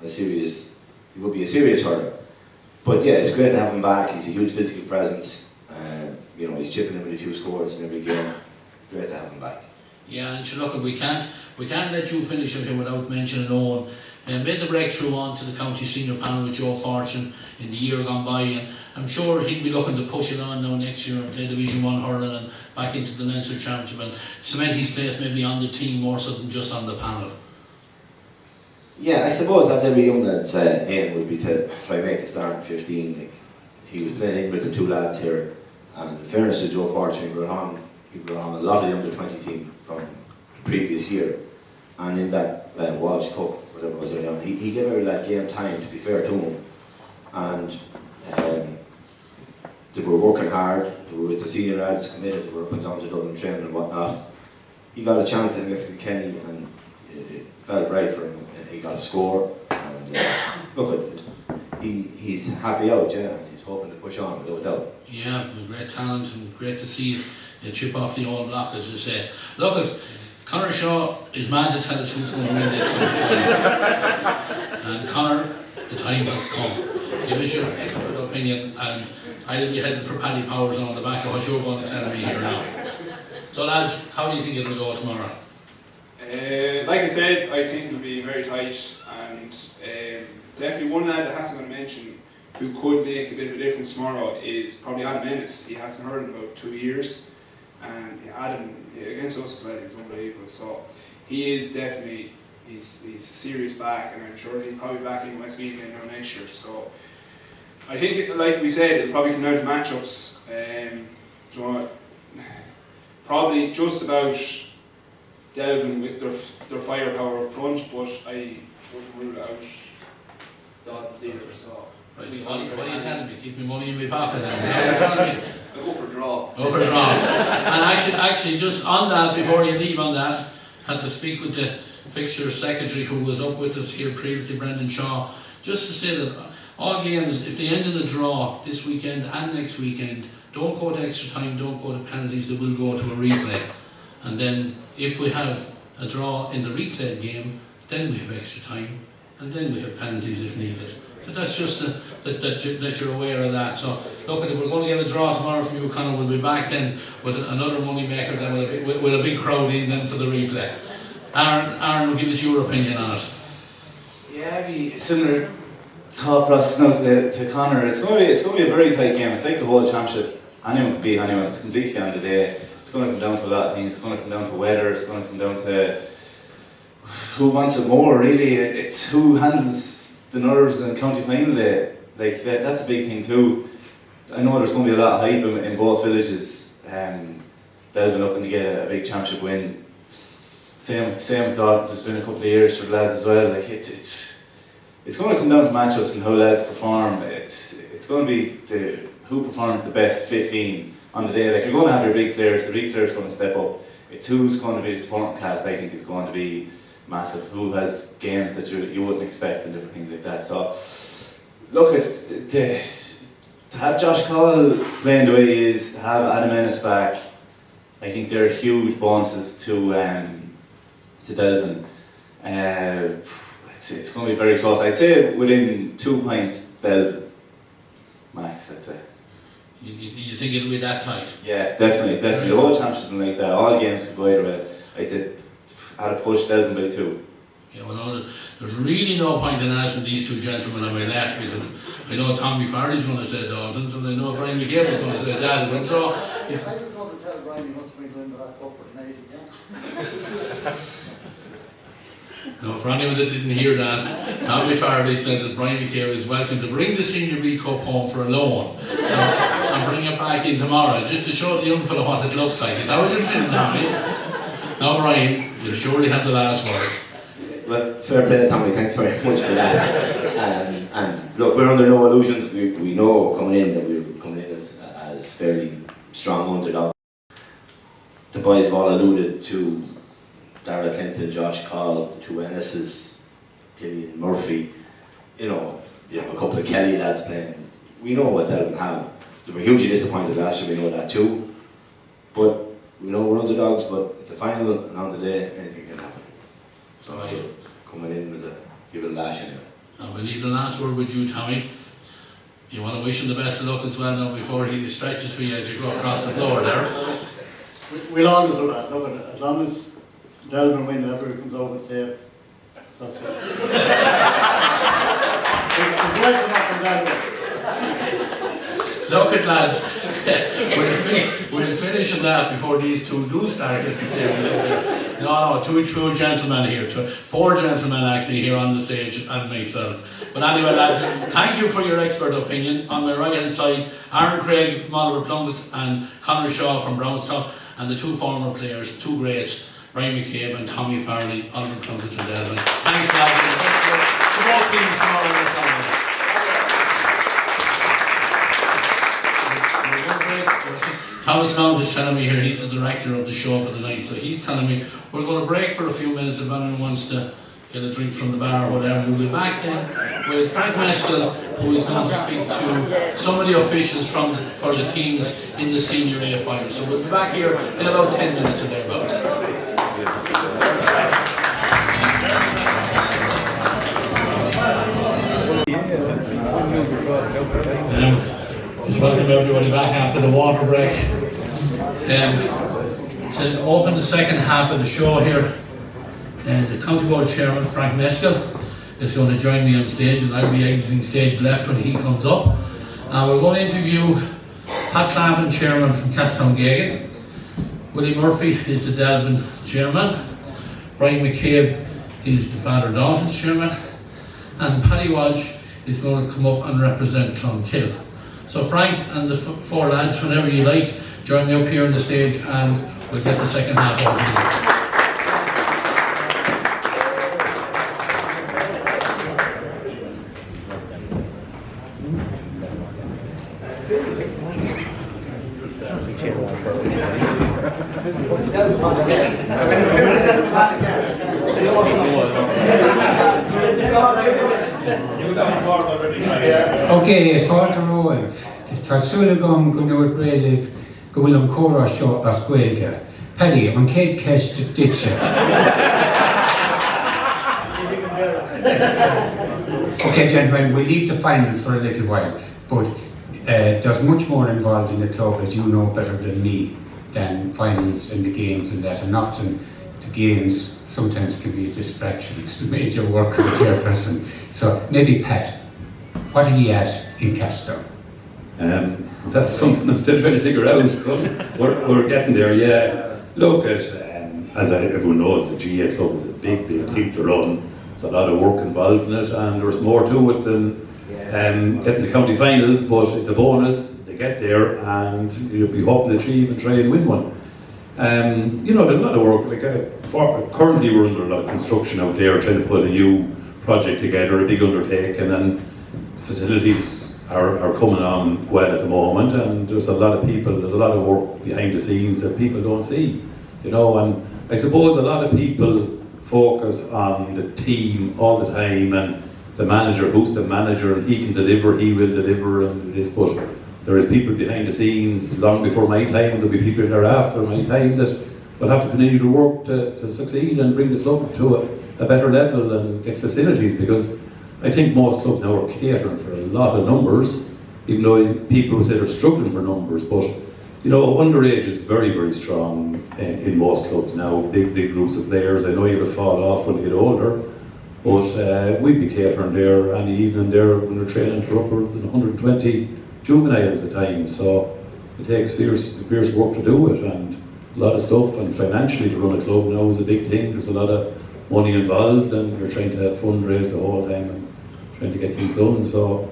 a serious hurler. But yeah, it's great to have him back. He's a huge physical presence. You know, he's chipping in with a few scores in every game. Great to have him back. Yeah, and sure, look, we can't let you finish it here without mentioning Owen. Made the breakthrough onto the county senior panel with Joe Fortune in the year gone by, and I'm sure he'll be looking to push it on now next year and play Division 1 hurling and back into the Leinster Championship and cement his place maybe on the team more so than just on the panel. Yeah, I suppose that's every young lad's aim would be to try and make the start in 15. Like, he was playing with the two lads here, and in fairness to Joe Fortune, he brought on a lot of the under 20 team from the previous year, and in that Walsh Cup, whatever it was early on, he gave every lad game time, to be fair to him, and they were working hard. They were with the senior lads committed. They were up and down to Dublin training and whatnot. He got a chance against Kenny, and it felt right for him. He got a score, and look, he's happy out, yeah, and he's hoping to push on without a doubt. Yeah, great talent and great to see it chip off the old block, as you say. Look, Conor Shaw is mad to tell us who's going to win this competition. And Conor, the time has come. Give us your expert opinion, and I'll be heading for Paddy Powers on the back of what you're going to tell me here now. So lads, how do you think it'll go tomorrow? Like I said, I think it'll be very tight, and definitely one lad that hasn't been mentioned who could make a bit of a difference tomorrow is probably Adam Ennis. He hasn't heard in about 2 years, and Adam against us as well, he's unbelievable. So he is definitely he's a serious back, and I'm sure he's probably back in Westmeath again now next year. So I think, like we said, it'll probably come down to matchups. Probably just about delving with their firepower up front, but I wouldn't rule out Dalton's either. So. Right, so what are you telling me? Keep my money in my pocket then? I'll go for a draw. Go for a draw. And actually, just on that, before you leave on that, had to speak with the fixture secretary who was up with us here previously, Brendan Shaw, just to say that all games, if they end in a draw this weekend and next weekend, don't go to extra time, don't go to penalties, they will go to a replay. And then if we have a draw in the replayed game, then we have extra time, and then we have penalties if needed. So that's just that you're aware of that. So look, if we're going to get a draw tomorrow from you, Conor, we'll be back then with another money maker then with a big crowd in then for the replay. Aaron will give us your opinion on it. Yeah, it'd be similar thought process now to Connor. It's going to be a very tight game. It's like the whole championship. Anyone can beat anyone. It's completely on the day. It's going to come down to a lot of things. It's going to come down to weather. It's going to come down to who wants it more. Really, it's who handles the nerves in county final day. Like that's a big thing too. I know there's going to be a lot of hype in both villages. Delvin looking to get a big championship win. Same with Dalton's. It's been a couple of years for the lads as well. Like it's going to come down to matchups and how lads perform. It's going to be who performs the best 15 on the day. Like you're going to have your big players. The big players are going to step up. It's who's going to be the supporting cast. I think is going to be massive. Who has games that you wouldn't expect and different things like that. So look, to have Josh Call playing the way he is, to have Adam Ennis back, I think they're huge bonuses to Delvin. It's going to be very close. I'd say within 2 points, Delvin max. I'd say. You think it'll be that tight? Yeah, definitely. The whole championship's been like that. All games could go either way. I'd say I'd have pushed Delvin by 2. Yeah, well, no, there's really no point in asking these two gentlemen on my left because I know Tommy Farley's going to say Dalton's and I know Brian McCabe is going to say Dalton. So, I just want to tell Brian he must be going to that cup for tonight again. no, for anyone that didn't hear that, Tommy Farley said that Brian McCabe is welcome to bring the Senior B Cup home for a loan and bring it back in tomorrow just to show the young fellow what it looks like. Is that what you're saying, Tommy? Now, Brian, you'll surely have the last word. Well, fair play, Tommy. Thanks very much for that. And look, we're under no illusions. We know coming in that we're coming in as fairly strong underdog. The boys have all alluded to Dara Clinton, Josh Call, the 2 Ennises, Gillian Murphy. You have a couple of Kelly lads playing. We know what Delvin have. They were hugely disappointed last year. We know that too. But we know we're underdogs. But it's a final, and on the day, anything can happen. So coming in with give it a lash anyway. I will leave the last word with you, Tommy. You want to wish him the best of luck as well now before he stretches for you as you go across the floor there. We'll always do that. Look at it. As long as Delvin wins and everybody comes over and safe, that's it. It's welcome up and down there. Look at lads, we'll finish on that before these two do start at the same. No, two gentlemen here, 4 gentlemen actually here on the stage and myself. But anyway lads, thank you for your expert opinion. On my right hand side, Aaron Craig from Oliver Plunkett and Conor Shaw from Brownstown, and the 2 former players, 2 greats, Brian McCabe and Tommy Farley, Oliver Plunkett and Delvin. Thanks lads, to both teams tomorrow. Thomas Mount is telling me here, he's the director of the show for the night, so he's telling me we're going to break for a few minutes if anyone wants to get a drink from the bar or whatever. We'll be back then with Frank Meskel, who is going to speak to some of the officials for the teams in the Senior A final. So we'll be back here in about 10 minutes or thereabouts. Just welcome everybody back after the water break. To open the second half of the show here, the County Board Chairman Frank Meskel is going to join me on stage, and I'll be exiting stage left when he comes up. And we're going to interview Pat Clavin, Chairman from Castown-Gagan. Willie Murphy is the Delvin Chairman. Brian McCabe is the Father Dalton's Chairman. And Paddy Walsh is going to come up and represent Clonkill. So Frank and the 4 lads, whenever you like, join me up here on the stage and we'll get the second half over. Okay, Father Rowan, Tarsulagum Gunnar Grelif, Gulam Kora Shaw Asquega, Paddy, on Kate Cash to Ditcher. Okay, gentlemen, we'll leave the finals for a little while, but there's much more involved in the club, as you know better than me, than finals and the games and that, and often the games sometimes can be a distraction. It's the major work of the chairperson. So maybe Pat. what are you at in Castor? That's something I'm still trying to figure out, but we're getting there, yeah. Look, as everyone knows, the GA Club is a big thing to run. There's a lot of work involved in it, and there's more to it than getting the county finals, but it's a bonus. They get there, and you'll be hoping to achieve and try and win one. There's a lot of work. Currently we're under a lot of construction out there, trying to put a new project together, a big undertaking, and facilities are coming on well at the moment, and there's a lot of work behind the scenes that people don't see, and I suppose a lot of people focus on the team all the time, and the manager, who's the manager, and he can deliver, he will deliver, and this, but there is people behind the scenes long before my time, there'll be people there after my time that will have to continue to work to succeed and bring the club to a better level and get facilities, because I think most clubs now are catering for a lot of numbers, even though people say they're struggling for numbers. But underage is very, very strong in most clubs now. Big groups of players. I know you'll fall off when you get older, but we'd be catering there any evening there when we're training for upwards of 120 juveniles at times. So it takes fierce work to do it, and a lot of stuff. And financially, to run a club now is a big thing. There's a lot of money involved, and you're trying to fundraise the whole time and trying to get things done. So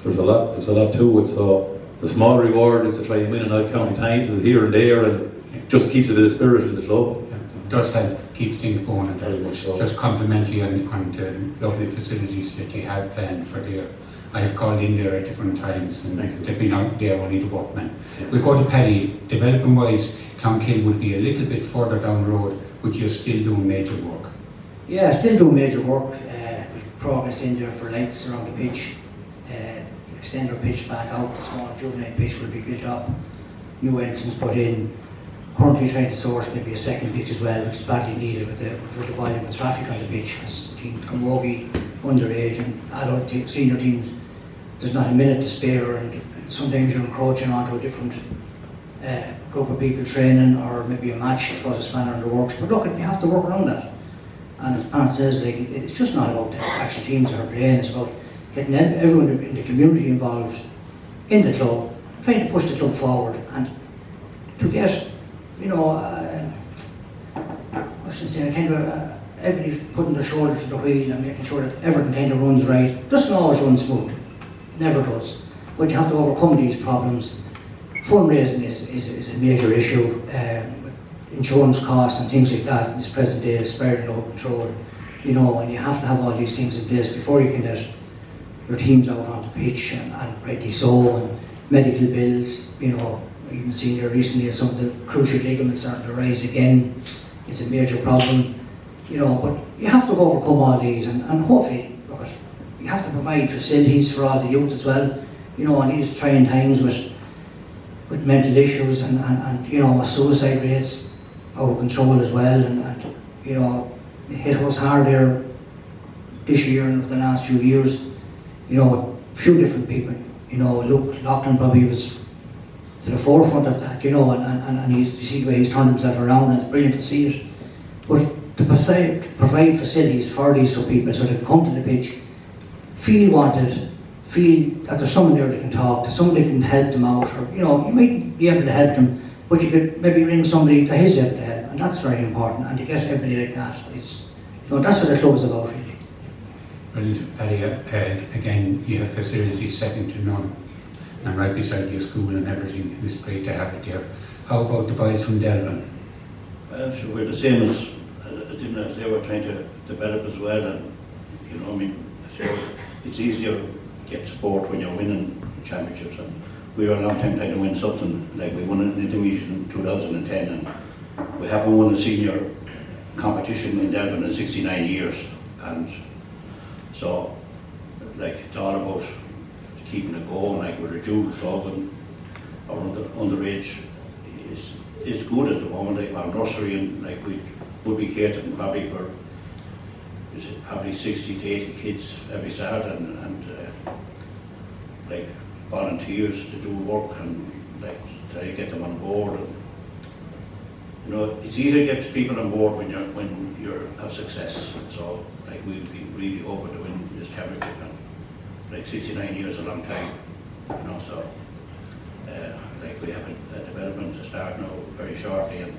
there's a lot to it. So the small reward is to try and win an odd county title here and there, and it just keeps a bit of spirit in the club. It does help, keeps things going, and very much so. Just compliment you on the lovely facilities that you have planned for there. I have called in there at different times, and they've been out there only the workmen. Yes. We go to Paddy. Development wise, Clonkill would be a little bit further down the road, but you're still doing major work. Yeah, still doing major work. Progress in there for lights around the pitch. Extend our pitch back out. The small juvenile pitch will be built up. New entrance put in. Currently trying to source maybe a second pitch as well, which is badly needed with the volume of traffic on the pitch, because teams camogie, underage and adult senior teams, there's not a minute to spare, and sometimes you're encroaching onto a different group of people training, or maybe a match throws a spanner in the works. But look, you have to work around that. And as Pat says, it's just not about the actual teams that are playing, it's about getting everyone in the community involved in the club, trying to push the club forward, and to get, everybody putting their shoulder to the wheel and making sure that everything kind of runs right. It doesn't always run smooth, it never does. But you have to overcome these problems. Fundraising is a major issue. Insurance costs and things like that in this present day is spiraling out of control, and you have to have all these things in place before you can get your teams out on the pitch, and rightly so, and medical bills, even seen there recently some of the cruciate ligaments starting to rise again. It's a major problem, but you have to overcome all these, and hopefully, look, you have to provide facilities for all the youth as well, and these trying times with mental issues and suicide rates out of control as well, and it hit us hard there this year and over the last few years, a few different people. Luke Loughlin probably was to the forefront of that, and you see the way he's turned himself around, and it's brilliant to see it. But to provide facilities for these people so they can come to the pitch, feel wanted, feel that there's someone there that can talk, that somebody can help them out, or you might be able to help them, but you could maybe ring somebody that is able to help, and that's very important, and to get everybody like that, that's what the club is about, really. Brilliant, Paddy. Again, you have facilities second to none, and right beside your school and everything. It's great to have it there. How about the boys from Delvin? Well, sure, we're the same as they were trying to develop as well, and it's easier to get support when you're winning championships, and we were a long time trying to win something. Like we won an intermediate in 2010, and we haven't won a senior competition in Delvin in 69 years, and so it's all about keeping it going. Like we're a junior club, and our underage is good at the moment. Like our nursery, and we would be catering probably for probably 60 to 80 kids every Saturday, and volunteers to do work, and try to get them on board. And, it's easy to get people on board when you have success. So we'd be really hoping to win this championship, and like 69 years is a long time, you know, so like we have a development to start now very shortly, and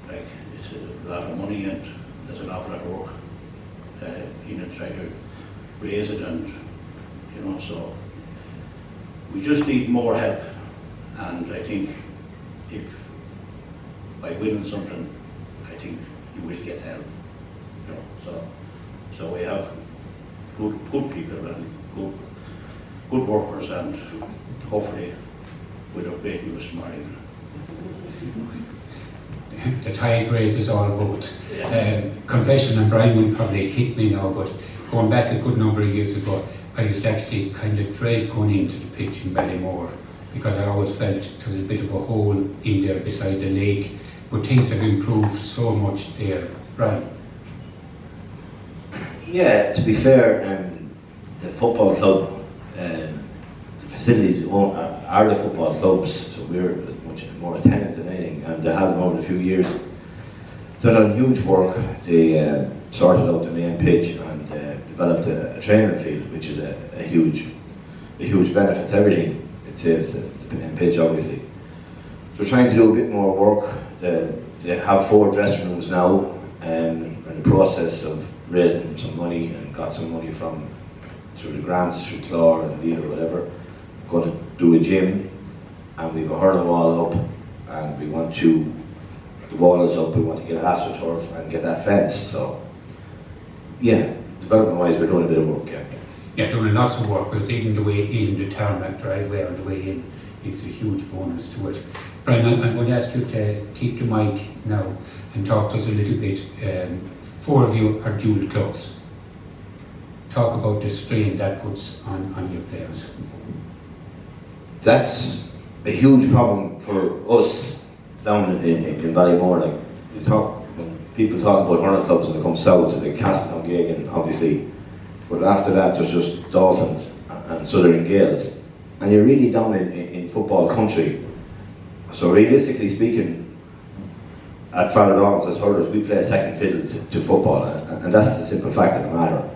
like it's a lot of money and there's an awful lot of work trying to raise it, and you know, so we just need more help. And I think if by winning something, I think you will get help, you know, so we have good people and good workers, and hopefully we'll upgrade you tomorrow evening. The tide raises all boats. Confession, and Brian will probably hit me now, but going back a good number of years ago, I used to actually kind of dread going into the pitch in Ballymore, because I always felt there was a bit of a hole in there beside the lake. But things have improved so much there. Brian? Yeah, to be fair, the football club, the facilities are the football clubs, so we're much more a tenant than anything, and they have over a few years done huge work. They sorted out the main pitch and developed a training field, which is a huge benefit to everything. It saves the main pitch, obviously. They're trying to do a bit more work. They have 4 dressing rooms now, in the process of raising some money, and got some money through the grants, through Clore and Leader or whatever. Going to do a gym, and we have a hurling wall up, and the wall is up, we want to get AstroTurf and get that fenced. So yeah, development wise we're doing a bit of work, yeah. Yeah, doing lots of work, because even the way in, the tarmac driveway on the way in is a huge bonus to it. Brian, I'm going to ask you to keep the mic now and talk to us a little bit. 4 of you are dual clubs. Talk about the strain that puts on your players. That's a huge problem for us down in Ballymore. Like when people talk about hurling clubs and they come south to the Castle Gagan, obviously, but after that there's just Daltons and Southern Gales, and you're really down in football country. So realistically speaking, at Father Donald's as hurlers, we play a second fiddle to football, and that's the simple fact of the matter.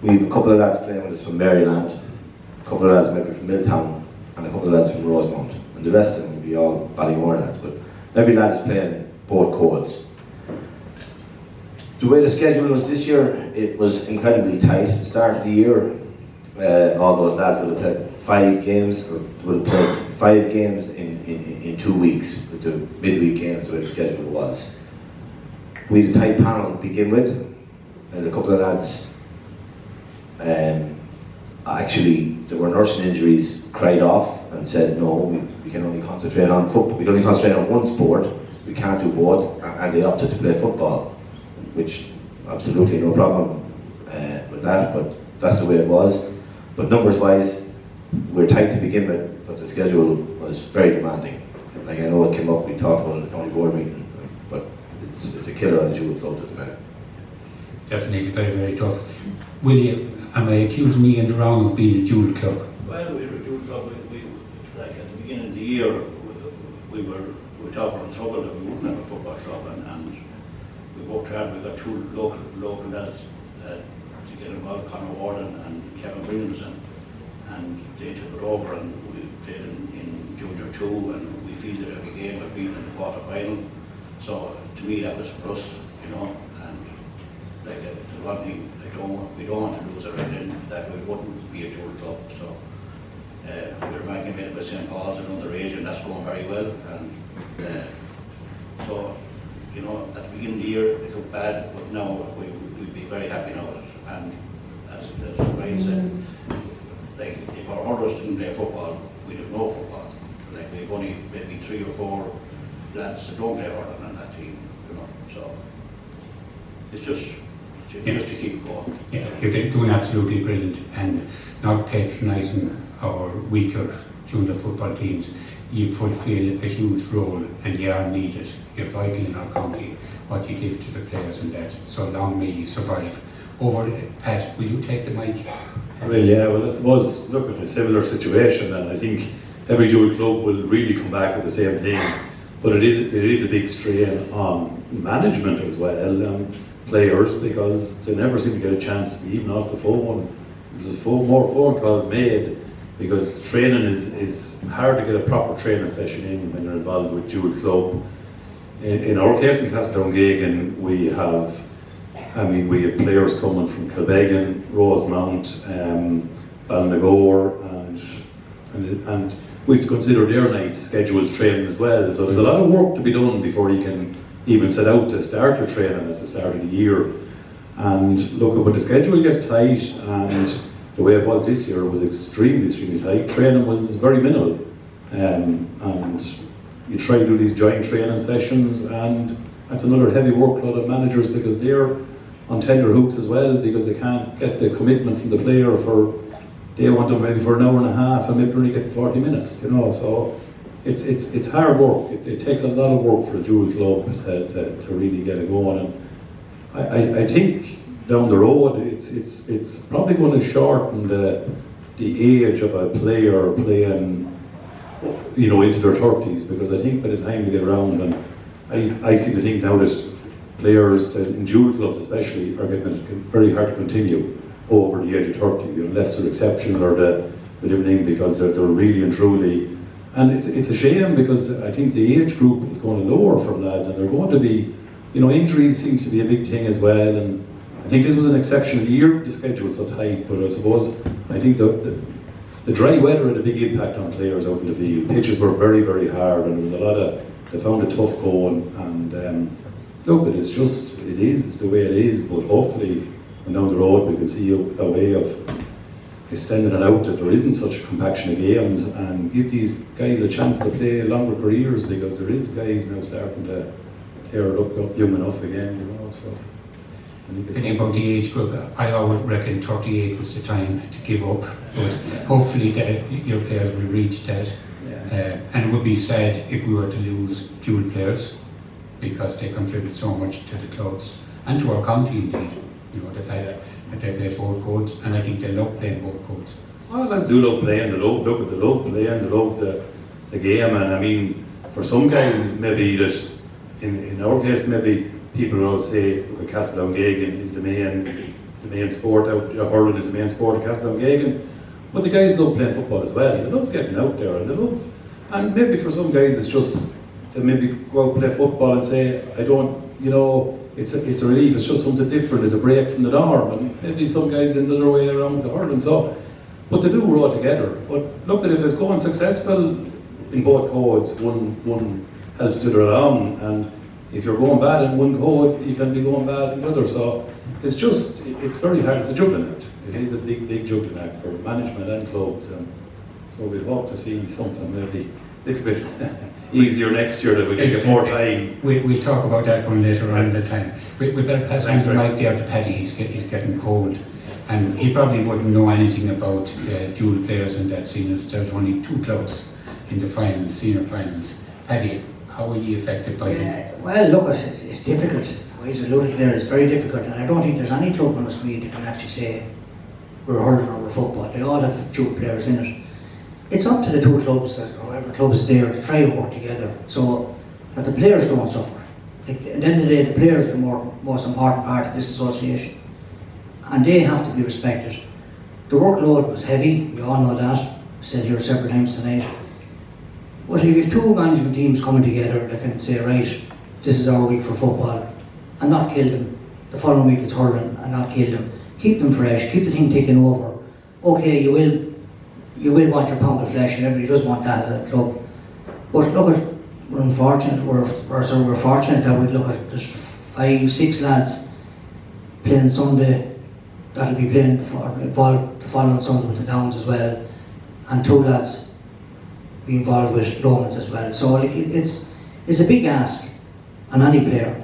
We have a couple of lads playing with us from Maryland, a couple of lads maybe from Milltown, and a couple of lads from Rosemount, and the rest of them will be all Ballymore lads, but every lad is playing both codes. The way the schedule was this year, it was incredibly tight. At the start of the year, all those lads would have played 5 games, or would have played 5 games in 2 weeks, with the midweek games, the way the schedule was. We had a tight panel to begin with, and a couple of lads, actually, there were nursing injuries, cried off and said, no, we can only concentrate on football. We can only concentrate on one sport, we can't do both, and they opted to play football, which absolutely no problem with that, but that's the way it was. But numbers wise, we're tight to begin with, but the schedule was very demanding. Like, I know it came up, we talked about it at the county board meeting, but it's a killer on the dual clubs at the minute. Definitely very, very tough. Will you, am I accusing me in the wrong of being a dual club? Well, we were a dual club. We like at the beginning of the year, we were talking in trouble that we wouldn't have a football club, and we worked hard. We got 2 local lads to get involved, Conor Warden and Kevin Williamson, and they took it over, and we played in Junior 2, and we fielded every game, we beat in the quarter final. So to me that was a plus, you know, and like the one thing we don't want to lose a red that we wouldn't be a dual club. So we're amalgamated with St. Paul's and underage, and that's going very well. And so, you know, at the beginning of the year it looked bad, but now we'd be very happy now. And as Brian said, like if our hurlers didn't play football, we'd have no football. Like we've only maybe 3 or 4 lads that don't play hurling on that team, you know. So it's just to keep going. Yeah, you're doing absolutely brilliant, and not patronising our weaker junior football teams. You fulfil a huge role, and you are needed. You're vital in our county, what you give to the players and that. So long may you survive. Over, Pat, will you take the mic? Well, yeah, I suppose, look at a similar situation, and I think every dual club will really come back with the same thing. But it is a big strain on management as well, and players, because they never seem to get a chance to be even off the phone there's more phone calls made because training is hard to get a proper training session in when you're involved with dual club. In our case in Castletowngeoghegan, we have players coming from Kilbeggan, Rosemount, Ballinagore, and we have to consider their nights scheduled training as well. So there's a lot of work to be done before you can even set out to start your training at the start of the year. And look, but the schedule gets tight, and the way it was this year was extremely tight. Training was very minimal, and you try to do these joint training sessions, and that's another heavy workload on managers because they're on tender hooks as well because they can't get the commitment from the player they want them maybe for an hour and a half and maybe only get 40 minutes, so it's hard work. It takes a lot of work for a dual club to really get it going. And I think down the road it's probably going to shorten the age of a player playing into their 30s, because I think by the time they get around, and I seem to think now that players in dual clubs especially are getting it very hard to continue over the age of 30, unless they're exceptional or the everything, because they're really and truly. And it's a shame because I think the age group is going to lower for lads, and they're going to be, injuries seems to be a big thing as well. And I think this was an exceptional year, the schedule so tight, but I suppose I think the dry weather had a big impact on players out in the field. Pitches were very, very hard, and there was a lot of, they found it tough going. And look, it's the way it is, but hopefully down the road we can see a way of extending it out that there isn't such a compaction of games and give these guys a chance to play longer careers, because there is guys now starting to tear it up young enough again, so. I think about the age group, I always reckon 38 was the time to give up, but hopefully your players will reach that. And it would be sad if we were to lose dual players, because they contribute so much to the clubs and to our county indeed. The fact that they play both codes, and I think they love playing both codes. Well, lads do love playing, they love playing, they love the game, and I mean, for some guys maybe that, in our case maybe people will say, look, Castletowngeoghegan is the main sport out, hurling is the main sport of Castletowngeoghegan, but the guys love playing football as well. They love getting out there, and maybe for some guys it's just to maybe go out and play football and say, I don't, it's a relief, it's just something different, it's a break from the norm, and maybe some guys in the other way around the hurling, but they do row together. But look, if it's going successful in both codes, one helps the other along, and if you're going bad in one code, you can be going bad in the other, so it's very hard, it's a juggling act. It is a big juggling act for management and clubs, and so we hope to see something maybe a little bit easier next year, that we can get more time. We'll talk about that one later on in the time. We better pass on the mic there to Paddy. He's getting cold, and he probably wouldn't know anything about dual players in that scene, as there's only 2 clubs in the finals, senior finals. Paddy, how are you affected by it? Well, look, it's difficult. What he's alluded there is very difficult, and I don't think there's any club in Westmeath that can actually say we're hurling or we're football. They all have dual players in it. It's up to the 2 clubs, or whatever club is there, to try to work together so that the players don't suffer. At the end of the day, the players are the most important part of this association, and they have to be respected. The workload was heavy, we all know that. I said here several times tonight. But if you have 2 management teams coming together that can say, right, this is our week for football, and not kill them, the following week it's hurling, and not kill them, keep them fresh, keep the thing ticking over. Okay, you will want your pound of flesh, and everybody does want that as a club. But look, we're unfortunate, we're fortunate that we look at, there's 5, 6 lads playing Sunday, that'll be playing involved the following Sunday with the Downs as well, and 2 lads be involved with Romans as well. So it's a big ask on any player.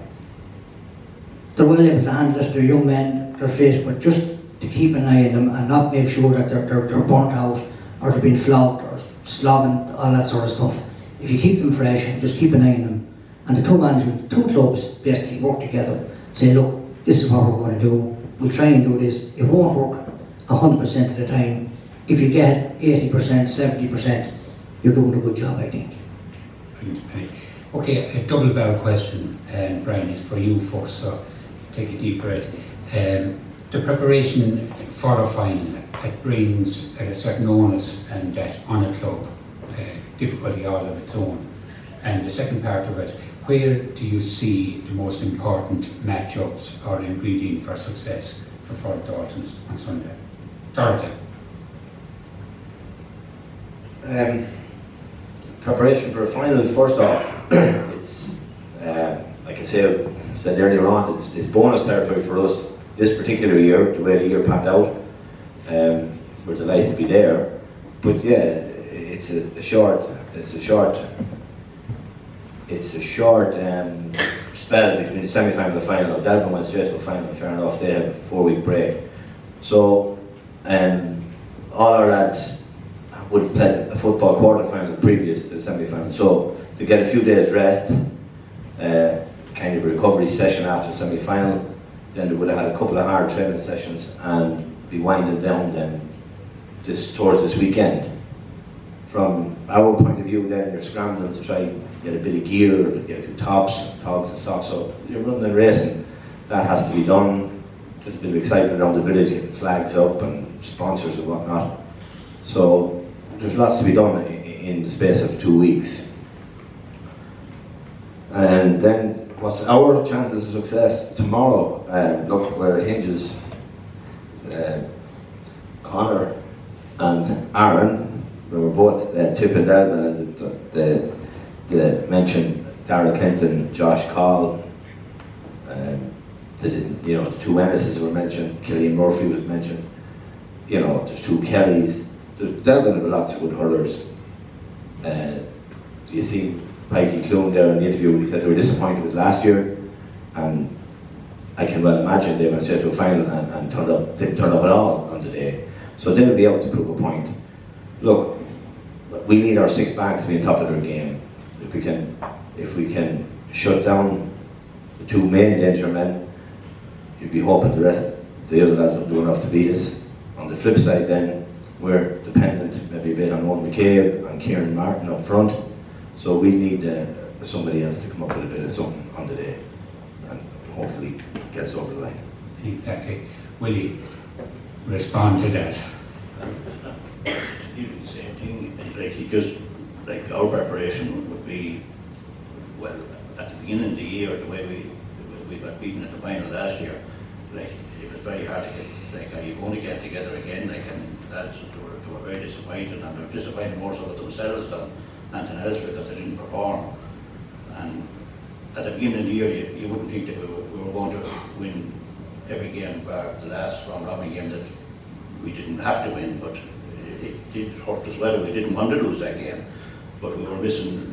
They're well able to handle it, they're young men, they're fit, but just to keep an eye on them and not make sure that they're burnt out, or they're being flogged or slogging, all that sort of stuff. If you keep them fresh and just keep an eye on them, and the 2 management, 2 clubs basically work together, say, look, this is what we're going to do, we'll try and do this. It won't work 100% of the time. If you get 80%, 70%, you're doing a good job, I think. Okay, a double barrel question, and Brian, is for you first, so take a deep breath. The preparation for a final, it brings a certain onus and that on a club, difficulty all of its own. And the second part of it, where do you see the most important matchups or ingredient for success for Fort Daltons on Sunday? Dorothy. Preparation for a final, first off, it's, like I said earlier on, it's bonus territory for us this particular year, the way the year packed out. We're delighted to be there. But yeah, it's a short spell between the semi-final and the final. Delvin went straight to a final, fair enough, they have a 4-week break. So, all our lads would have played a football quarter-final previous to the semi-final. So, to get a few days rest, kind of a recovery session after the semi-final, then they would have had a couple of hard training sessions and be winding down then towards this weekend. From our point of view then, you're scrambling to try and get a bit of gear, get a few tops and socks, so you're running and racing. That has to be done. There's a bit of excitement around the village, getting flags up and sponsors and whatnot. So there's lots to be done in the space of 2 weeks. And then what's our chances of success tomorrow? Look where it hinges. Connor and Aaron, we were both Tip and Delvin, and the mentioned Darrell Clinton, Josh Call, the two Ennises were mentioned, Killian Murphy was mentioned, there's two Kellys. Delvin have lots of good hurlers. You see Pikey Clune there in the interview, he said they were disappointed with last year, and I can well imagine they went straight to a final and didn't turn up at all on the day. So they'll be able to prove a point. Look, we need our 6 backs to be on top of their game. If we can shut down the 2 main danger men, you'd be hoping the other lads will do enough to beat us. On the flip side then, we're dependent maybe a bit on Owen McCabe and Kieran Martin up front. So we need somebody else to come up with a bit of something on the day and hopefully get us over the line. Exactly. Will you respond to that? You do the same thing. Like our preparation would be, well, at the beginning of the year, the way we got beaten at the final last year, it was very hard to get, you only get together again, and lads were very disappointed, and they were disappointed more so with themselves than anything else because they didn't perform. And at the beginning of the year, you wouldn't think that we were going to win every game, bar the last round-robin game that we didn't have to win, but it did hurt us well. We didn't want to lose that game, but we were missing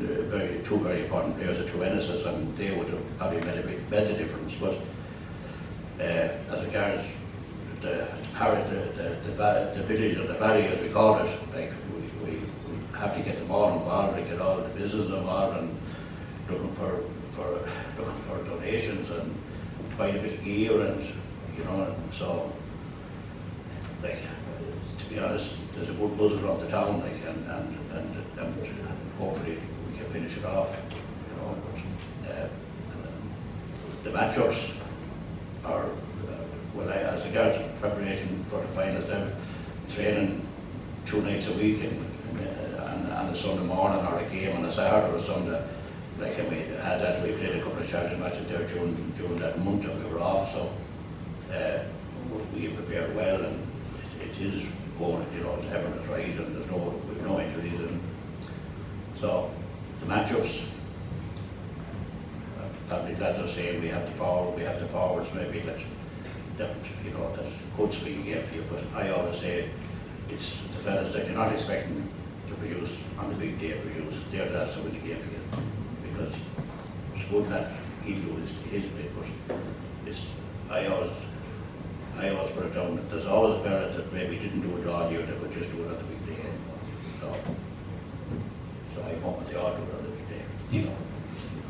two very important players, the 2 Ennises, and they would have probably made the difference. But as regards the village or the valley, as we call it, we have to get them all involved, get all the business involved, and looking for donations and buy a bit of gear, and so to be honest, there's a good buzz around the town, and hopefully we can finish it off. But, the matchups are as regards preparation for the finals, they're training 2 nights a week and a Sunday morning, or a game on a Saturday or Sunday. We had that, we played a couple of charity matches there during that month that we were off, so we prepared well, and it is going, everyone is right, and there's no injuries, and so the matchups, probably lads are saying we have the forwards maybe that could speak again for you, but I always say it's the fellas that you're not expecting to produce on the big day produce, they're the lads that win the game for you, because it's good that he do his bit, but I always put it down that there's always a fella that maybe didn't do it all year that would just do it on the big day. So I want they all do it on the big day. Yeah.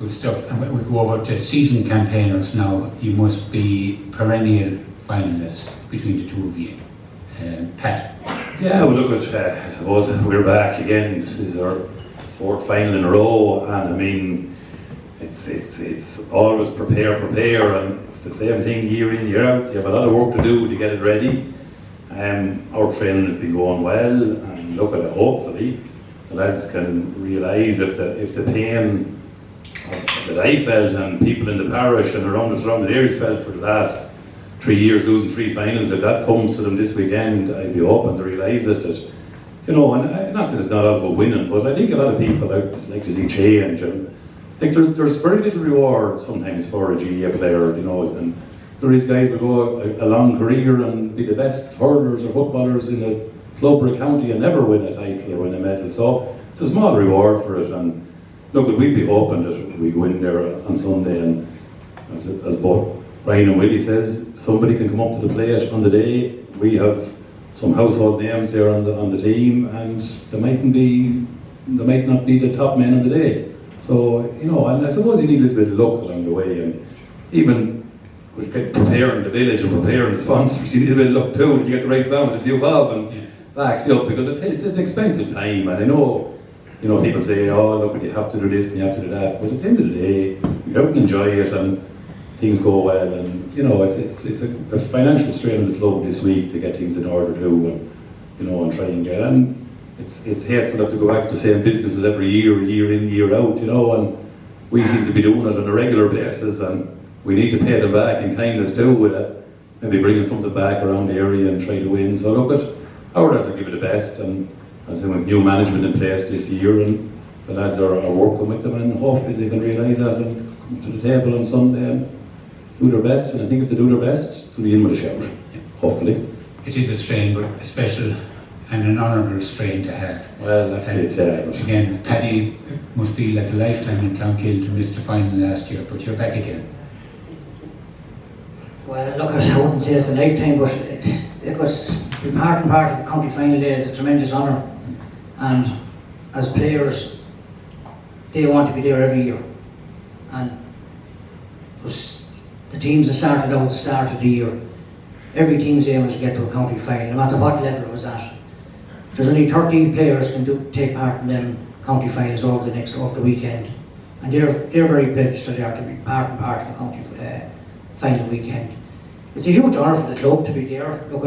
Good stuff. And we go over to season campaigners now. You must be perennial finalists between the 2 of you. Pat? Yeah, well look at, I suppose we're back again. This is our 4th final in a row, and I mean, it's always prepare, and it's the same thing year in, year out. You have a lot of work to do to get it ready, Our training has been going well, and look at it, hopefully the lads can realise if the pain that I felt and people in the parish and around the surrounding areas felt for the last 3 years, losing 3 finals, if that comes to them this weekend, I'd be hoping to realise it, that, you know, and I'm not saying it's not all about winning, but I think a lot of people out just like to see change, and like there's very little reward sometimes for a GAA player, you know, and there is guys that go a long career and be the best hurlers or footballers in a club or a county and never win a title or win a medal, so it's a small reward for it. And look, we'd be hoping that we win there on Sunday, and as both Ryan and Willie says, somebody can come up to the plate on the day. We have some household names there on the team, and they might not be the top men on the day. So, you know, and I suppose you need a little bit of luck along the way, and even with preparing the village and preparing the sponsors, you need a bit of luck too, that you get the right amount with a few bob and backs you up, because it's an expensive time, and I know, you know, people say, oh look, you have to do this and you have to do that, but at the end of the day, you have to enjoy it and things go well, and you know, it's a financial strain on the club this week to get things in order too, and you know, and try and get, and it's hateful to have to go back to the same businesses every year in, year out, you know, and we seem to be doing it on a regular basis, and we need to pay them back in kindness too, with it, maybe bringing something back around the area and try to win. So look at our lads will give it the best, and as I say, with new management in place this year, and the lads are working with them, and hopefully they can realise that and come to the table on Sunday and do their best. And I think if they do their best, they'll be in with a shout, hopefully. It is a strain, but a special and an honourable strain to have. Well, that's it, yeah. Again, Paddy must feel like a lifetime in Clonkill to miss the final last year, but you're back again. Well, look, I wouldn't say it's a lifetime, but it was being part of the county final day is a tremendous honour, and as players, they want to be there every year, and it was the teams that started out at the start of the year, every team's aim was to get to a county final, no matter what level it was at. There's only 13 players can take part in them county finals over the weekend, and they're very privileged that they are to be part of the county final weekend. It's a huge honour for the club to be there. Look,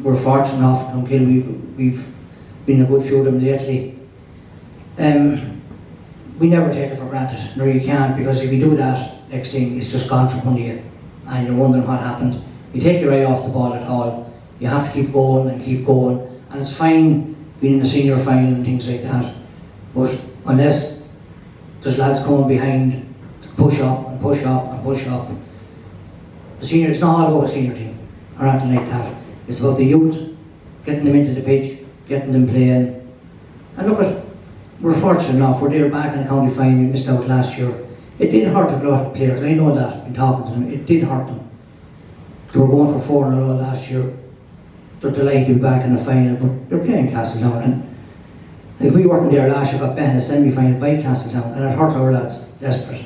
we're fortunate enough in Clonkill, we've been a good few of them lately. We never take it for granted, no you can't, because if you do that, next thing it's just gone from under you, and you're wondering what happened. You take your eye off the ball at all, you have to keep going, and it's fine being in the senior final and things like that, but unless there's lads coming behind to push up, the senior, it's not all about a senior team or anything like that. It's about the youth, getting them into the pitch, getting them playing. And look, we're fortunate enough, we're there back in the county final, we missed out last year. It did hurt a lot of players, I know that, in talking to them, it did hurt them. They were going for 4 in a row last year. They're delighted to be back in the final, but they're playing Castletown. And like we weren't there last year, got beat in the semi-final by Castletown, and it hurt our lads desperate.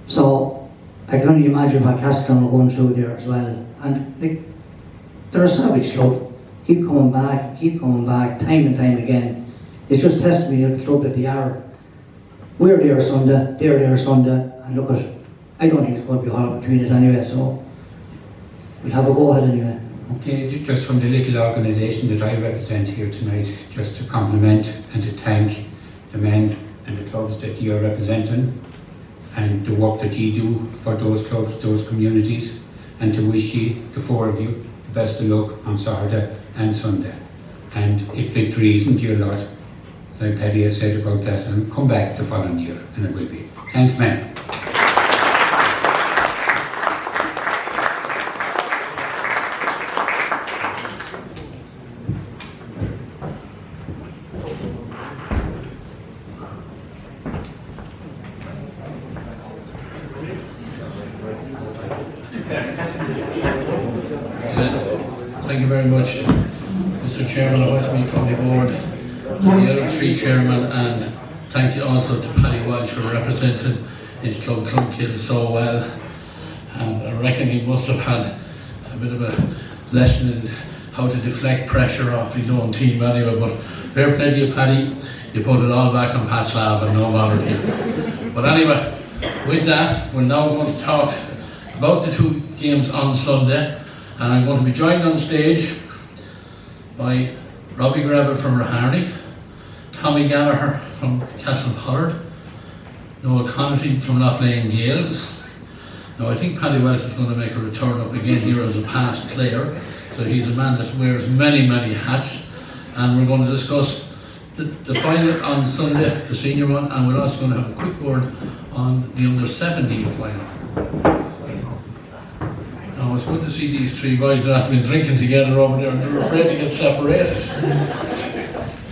So I can only imagine what Castletown were going through there as well. And like, they're a savage club. Keep coming back, time and time again. It's just testimony of the club that they are. We're there Sunday, they're there Sunday, and look at, I don't think it's going to be hard between it anyway, so we'll have a go ahead anyway. Okay, just from the little organisation that I represent here tonight, just to compliment and to thank the men and the clubs that you are representing, and the work that you do for those clubs, those communities, and to wish you, the 4 of you, the best of luck on Saturday and Sunday. And if victory isn't your lot, like Paddy has said about that, and come back the following year, and it will be. Thanks, men. Thank you very much, Mr. Chairman of Westmeath County Board, to the other 3 chairmen, and thank you also to Paddy Walsh for representing his club Clonkill so well. And I reckon he must have had a bit of a lesson in how to deflect pressure off his own team anyway, but fair play to you, Paddy. You put it all back on Pat's lab and no bother to you. But anyway, with that, we're now going to talk about the 2 games on Sunday. And I'm going to be joined on stage by Robbie Grabber from Raharney, Tommy Gallagher from Castle Pollard, Noel Connaughton from Loughlane Gales. Now I think Paddy Wells is going to make a return up again here as a past player, so he's a man that wears many, many hats, and we're going to discuss the final on Sunday, the senior one, and we're also going to have a quick word on the under-17 final. Now it's good to see these three guys that have been drinking together over there and they're afraid to get separated.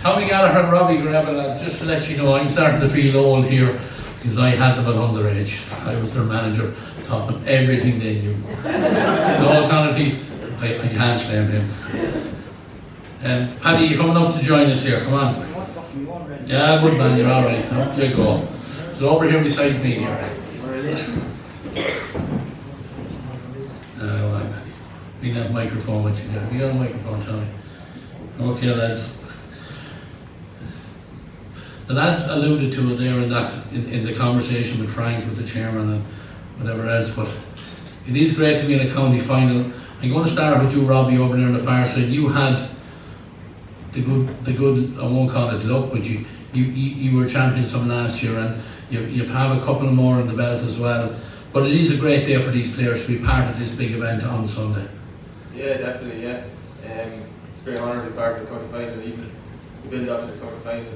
Tommy Gallagher and Robbie Grabber, lads, just to let you know, I'm starting to feel old here because I had them at underage. I was their manager, taught them everything they knew. Noel Connaughton, I can't blame him. Paddy, you're coming up to join us here, come on. Yeah, good man, you're alright, up you go. So over here beside me here. We have a microphone with you there. We got a microphone, Tommy. Okay, lads. The lads alluded to it there in the conversation with Frank, with the chairman and whatever else, but it is great to be in a county final. I'm going to start with you, Robbie, over there on the far side. You had the good, I won't call it luck, but you were champions from last year, and you've had a couple more in the belt as well. But it is a great day for these players to be part of this big event on Sunday. Yeah, definitely, yeah. It's very honoured to be part of the county final, even the build up to the county final.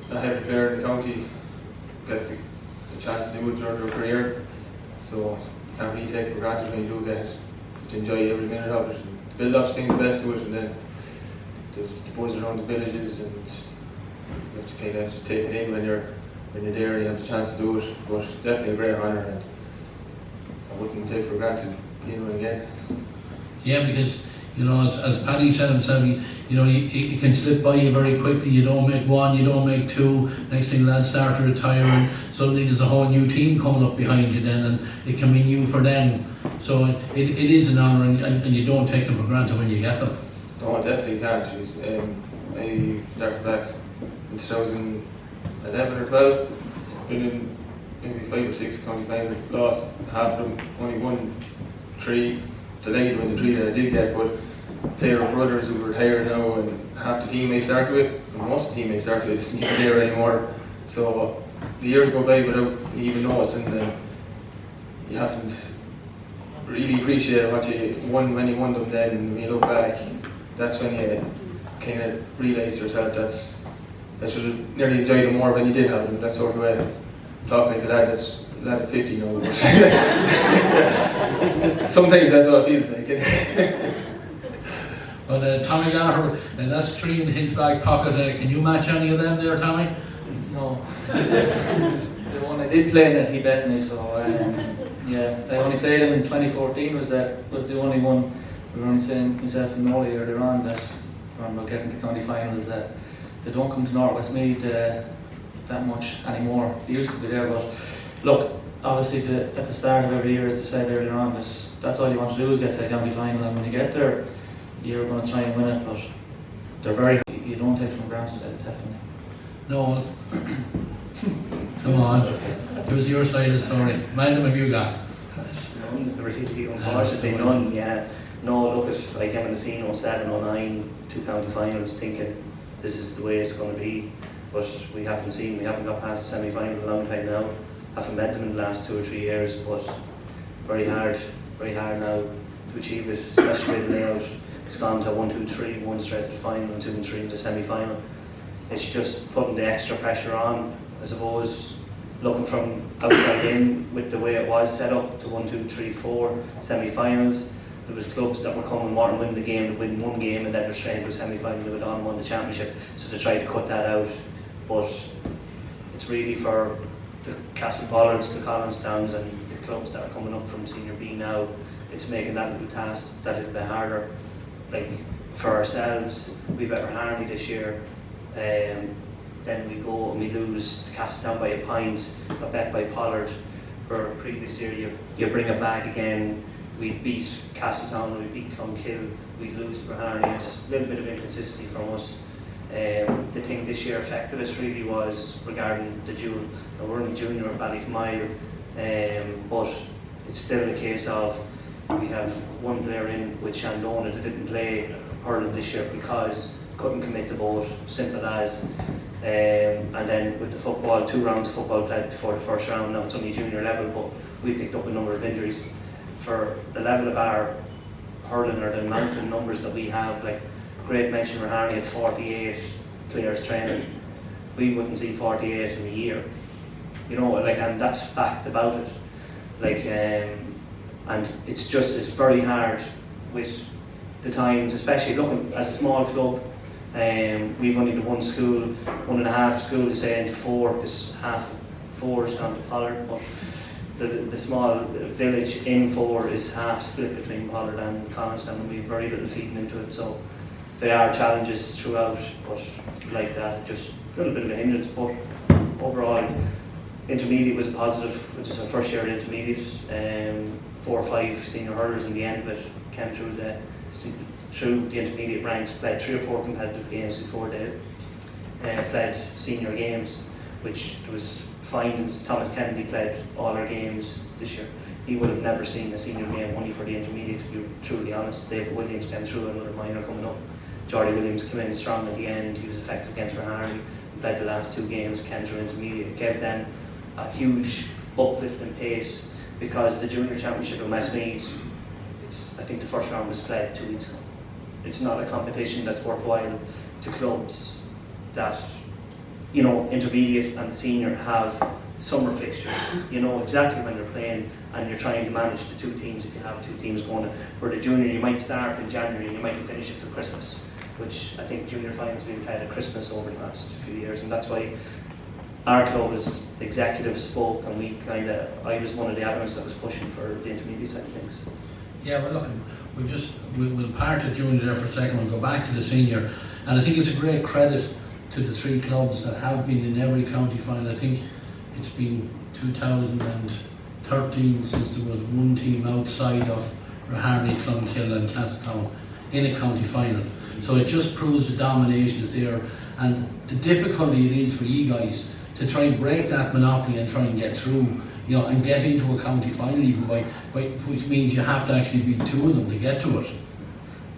Not every player in the county gets the chance to do it during their career, so you can't really take for granted when you do get to enjoy every minute of it. The build up's being the best to it, and then the boys around the villages, and you have to kind of just take it in when you're there and you have the chance to do it. But definitely a great honour, and I wouldn't take for granted being one again. Yeah, because as Paddy said himself, you can slip by you very quickly. You don't make one, you don't make two. Next thing, lads start to retire, and suddenly there's a whole new team coming up behind you then, and it can be new for them. So it is an honour, and you don't take them for granted when you get them. No, I definitely can't. I started back in 2011 or 12. Been in maybe 5 or 6 county finals, lost half of them, only won 3. Delayed when the 3 that I did get, but player of brothers who are retired now, and half the team I started with, and most of the team I started with isn't even there anymore. So the years go by without you even noticing, and you haven't really appreciated what you won when you won them. Then when you look back, that's when you kind of realise to yourself I should have nearly enjoyed them more when you did have them. That sort of way. Talking to that, that's a lad of 50 now. Sometimes that's what it feels like. But Tommy Gallagher, and that's 3 in his back pocket. Can you match any of them there, Tommy? No. The one I did play in it, he bet me, so yeah. I only played him in 2014, was the only one. We were only saying, myself and Molly earlier on, that around about getting to county finals, that they don't come to North Westmeath that much anymore. They used to be there, but look, obviously at the start of every year, as I said earlier on, that that's all you want to do is get to the county final, and when you get there, you're going to try and win it, but they're very, you don't take them for granted, definitely. No. Come on, give us your side of the story. Mind them, have you got? None, really, unfortunately, none, yeah. No, look, I came in the scene 07, 09, 2 county finals, thinking this is the way it's going to be, but we haven't got past the semi-final a long time now. Haven't met them in the last 2 or 3 years, but very hard now to achieve it, especially with the layout. It's gone to 1, 2, 3, 1 straight to the final, and 2 and 3 to the semi-final. It's just putting the extra pressure on, I suppose, looking from outside in with the way it was set up to 1, 2, 3, 4 semi-finals. There was clubs that were coming more and win the game, to win 1 game, and then they're straight into a semi-final, they went on and won the championship. So they tried to cut that out, but it's really for the Castle Pollards, the Collinstowns, and the clubs that are coming up from Senior B now. It's making that little task that little bit harder. Like for ourselves, we beat Raharney this year. Then we go and we lose to Castletown by a pint, got bet by Pollard. For previous year, you bring it back again. We beat Castletown, we beat Clonkill, we lose to Raharney. It's a little bit of inconsistency from us. The thing this year affected us really was regarding the dual. We're only junior at Ballycmyle, but it's still a case of We have one player in with Shandona that didn't play hurling this year because couldn't commit the boat, simple as. And then with the football, 2 rounds of football played before the first round. Now it's only junior level, but we picked up a number of injuries. For the level of our hurling or the mountain numbers that we have, like great mention, Rahani had 48 players training. We wouldn't see 48 in a year. You know, like, and that's fact about it. Like, and it's very hard with the times, especially looking as a small club. We've only the 1.5 school to say, and 4 because half 4 is gone to Pollard, but the small village in 4 is half split between Pollard and Coniston, and we've very little feeding into it. So there are challenges throughout, but like that, just a little bit of a hindrance. But overall, intermediate was a positive, which is our first year at intermediate. 4 or 5 senior hurlers in the end of it came through the intermediate ranks, played 3 or 4 competitive games before they played senior games, which was fine. Thomas Kennedy played all our games this year. He would have never seen a senior game only for the intermediate, to be truly honest. David Williams came through, another minor coming up. Jordy Williams came in strong at the end. He was effective against Rahari. Played the last 2 games, came through intermediate. It gave them a huge uplift in pace because the junior championship in Westmeath, I think the first round was played 2 weeks ago. It's not a competition that's worthwhile to clubs that, you know, intermediate and senior have summer fixtures. You know exactly when they're playing, and you're trying to manage the 2 teams if you have 2 teams going. Where the junior, you might start in January and you might finish it till Christmas, which I think junior finals have been played at Christmas over the last few years, and that's why our club as executives spoke, and I was one of the admins that was pushing for the intermediate side of things. Yeah, we're looking. We'll part the junior there for a second. We'll go back to the senior, and I think it's a great credit to the 3 clubs that have been in every county final. I think it's been 2013 since there was 1 team outside of Raharney, Clonkill and Casttown in a county final. So it just proves the domination is there, and the difficulty it is for you guys to try and break that monopoly and try and get through, you know, and get into a county final even which means you have to actually beat 2 of them to get to it.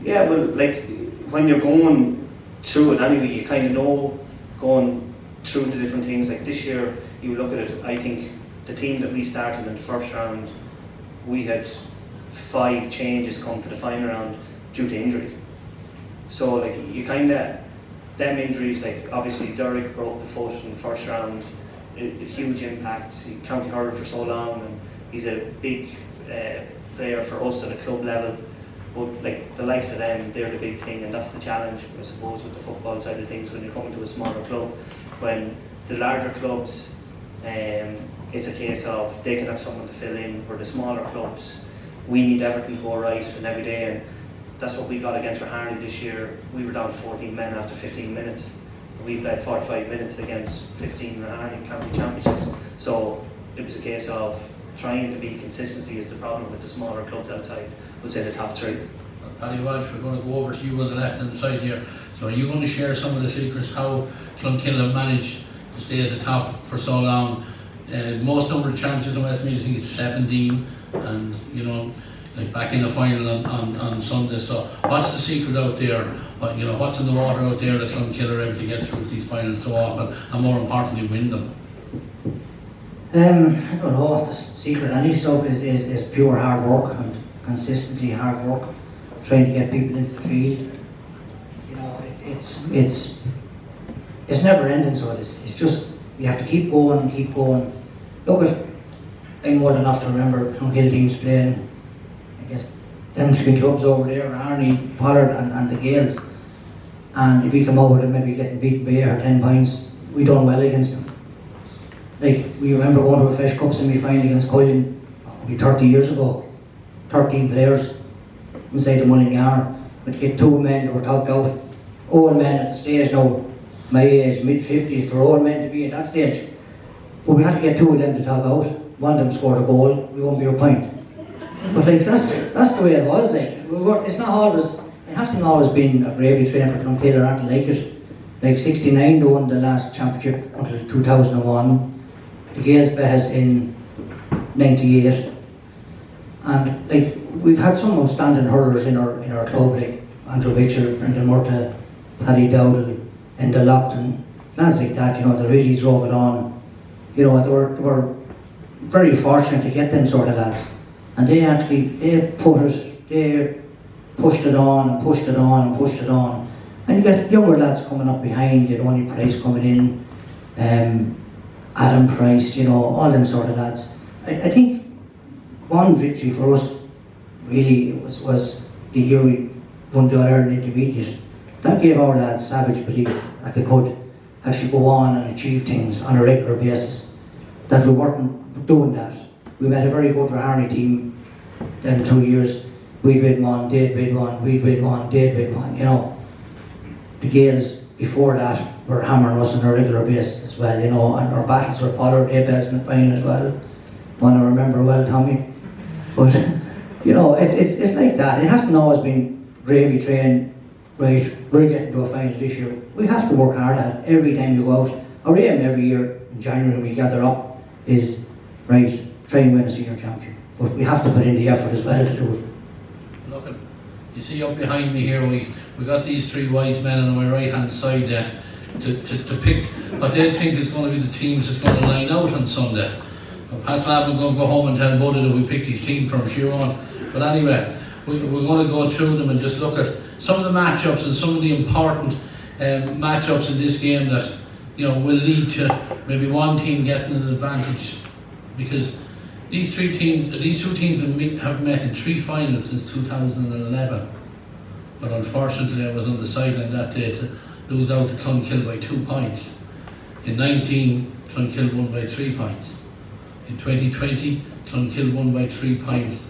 Yeah, well, like when you're going through it anyway, you kind of know going through the different things. Like this year, you look at it, I think the team that we started in the first round, we had 5 changes come to the final round due to injury. So like you kind of, them injuries, like obviously Derek broke the foot in the first round, a huge impact. He county hurler for so long, and he's a big player for us at a club level. But like the likes of them, they're the big thing, and that's the challenge, I suppose, with the football side of things when you're coming to a smaller club. When the larger clubs, it's a case of they can have someone to fill in. For the smaller clubs, we need everything to go right and every day, and that's what we got against Raharney this year. We were down to 14 men after 15 minutes. We played 45 minutes against 15 Raharney county championships. So it was a case of trying to be consistency is the problem with the smaller clubs outside. We'll say the top 3. Paddy Walsh, we're going to go over to you on the left hand side here. So are you going to share some of the secrets how Clonkill have managed to stay at the top for so long? Most number of championships in Westmeath, I think it's 17, and you know, like back in the final on Sunday. So what's the secret out there? But you know, what's in the water out there that Clonkill are able to get through these finals so often, and more importantly, win them? I don't know. The secret any stuff is pure hard work and consistently hard work, trying to get people into the field. You know, it's never ending. So it's just you have to keep going and keep going. Look, I'm old enough to remember Clonkill teams playing, I guess, them 3 clubs over there, Arnie, Pollard and the Gales. And if we come over and maybe getting beaten by 8 or 10 points, we done well against them. Like, we remember going to a Fresh Cup semi-final against Coylan 30 years ago. 13 players inside the Mullingar. But to get 2 men that were talked out, old men at the stage now, my age, mid-50s, they're old men to be at that stage. But we had to get 2 of them to talk out. One of them scored a goal, we won't be a point. But like, that's the way it was. Like, it's not always, it hasn't always been a bravely trained for Clonkill or anything like it. Like 69 they won the last championship until 2001. The Gales beat us in 98. And like we've had some outstanding hurlers in our club, like Andrew Mitchell, Brendan Murta, Paddy Dowdle, Enda Lockton, lads like that, they really drove it on. They were very fortunate to get them sort of lads. And they pushed it on and pushed it on and pushed it on. And you get younger lads coming up behind, Only Price coming in, Adam Price, all them sort of lads. I think one victory for us really was the year we won the All-Ireland Intermediate. That gave our lads savage belief that they could actually go on and achieve things on a regular basis. That we weren't doing that. We met a very good Harney team then 2 years. We'd win one, they'd win one, we'd win one, they'd win one, The Gaels before that were hammering us on a regular basis as well, and our battles were Pollard, A-Bells in the final as well. One I remember well, Tommy. But, it's like that. It hasn't always been gravy train, right, we're getting to a final this year. We have to work hard at it every time you go out. Our aim every year in January when we gather up is, right, try and win a senior championship. But we have to put in the effort as well to do it. Look, you see up behind me here, we got these three wise men on my right hand side to pick what they think is going to be the teams that's going to line out on Sunday. Pat Lab will go home and tell Buddy that we picked his team from sure on. But anyway, we're going to go through them and just look at some of the matchups and some of the important matchups in this game that will lead to maybe one team getting an advantage, because these two teams have met in 3 finals since 2011. But unfortunately I was on the sideline that day to lose out to Clonkill by 2 points. In 19, Clonkill won by 3 points. In 2020, Clonkill won by 3 points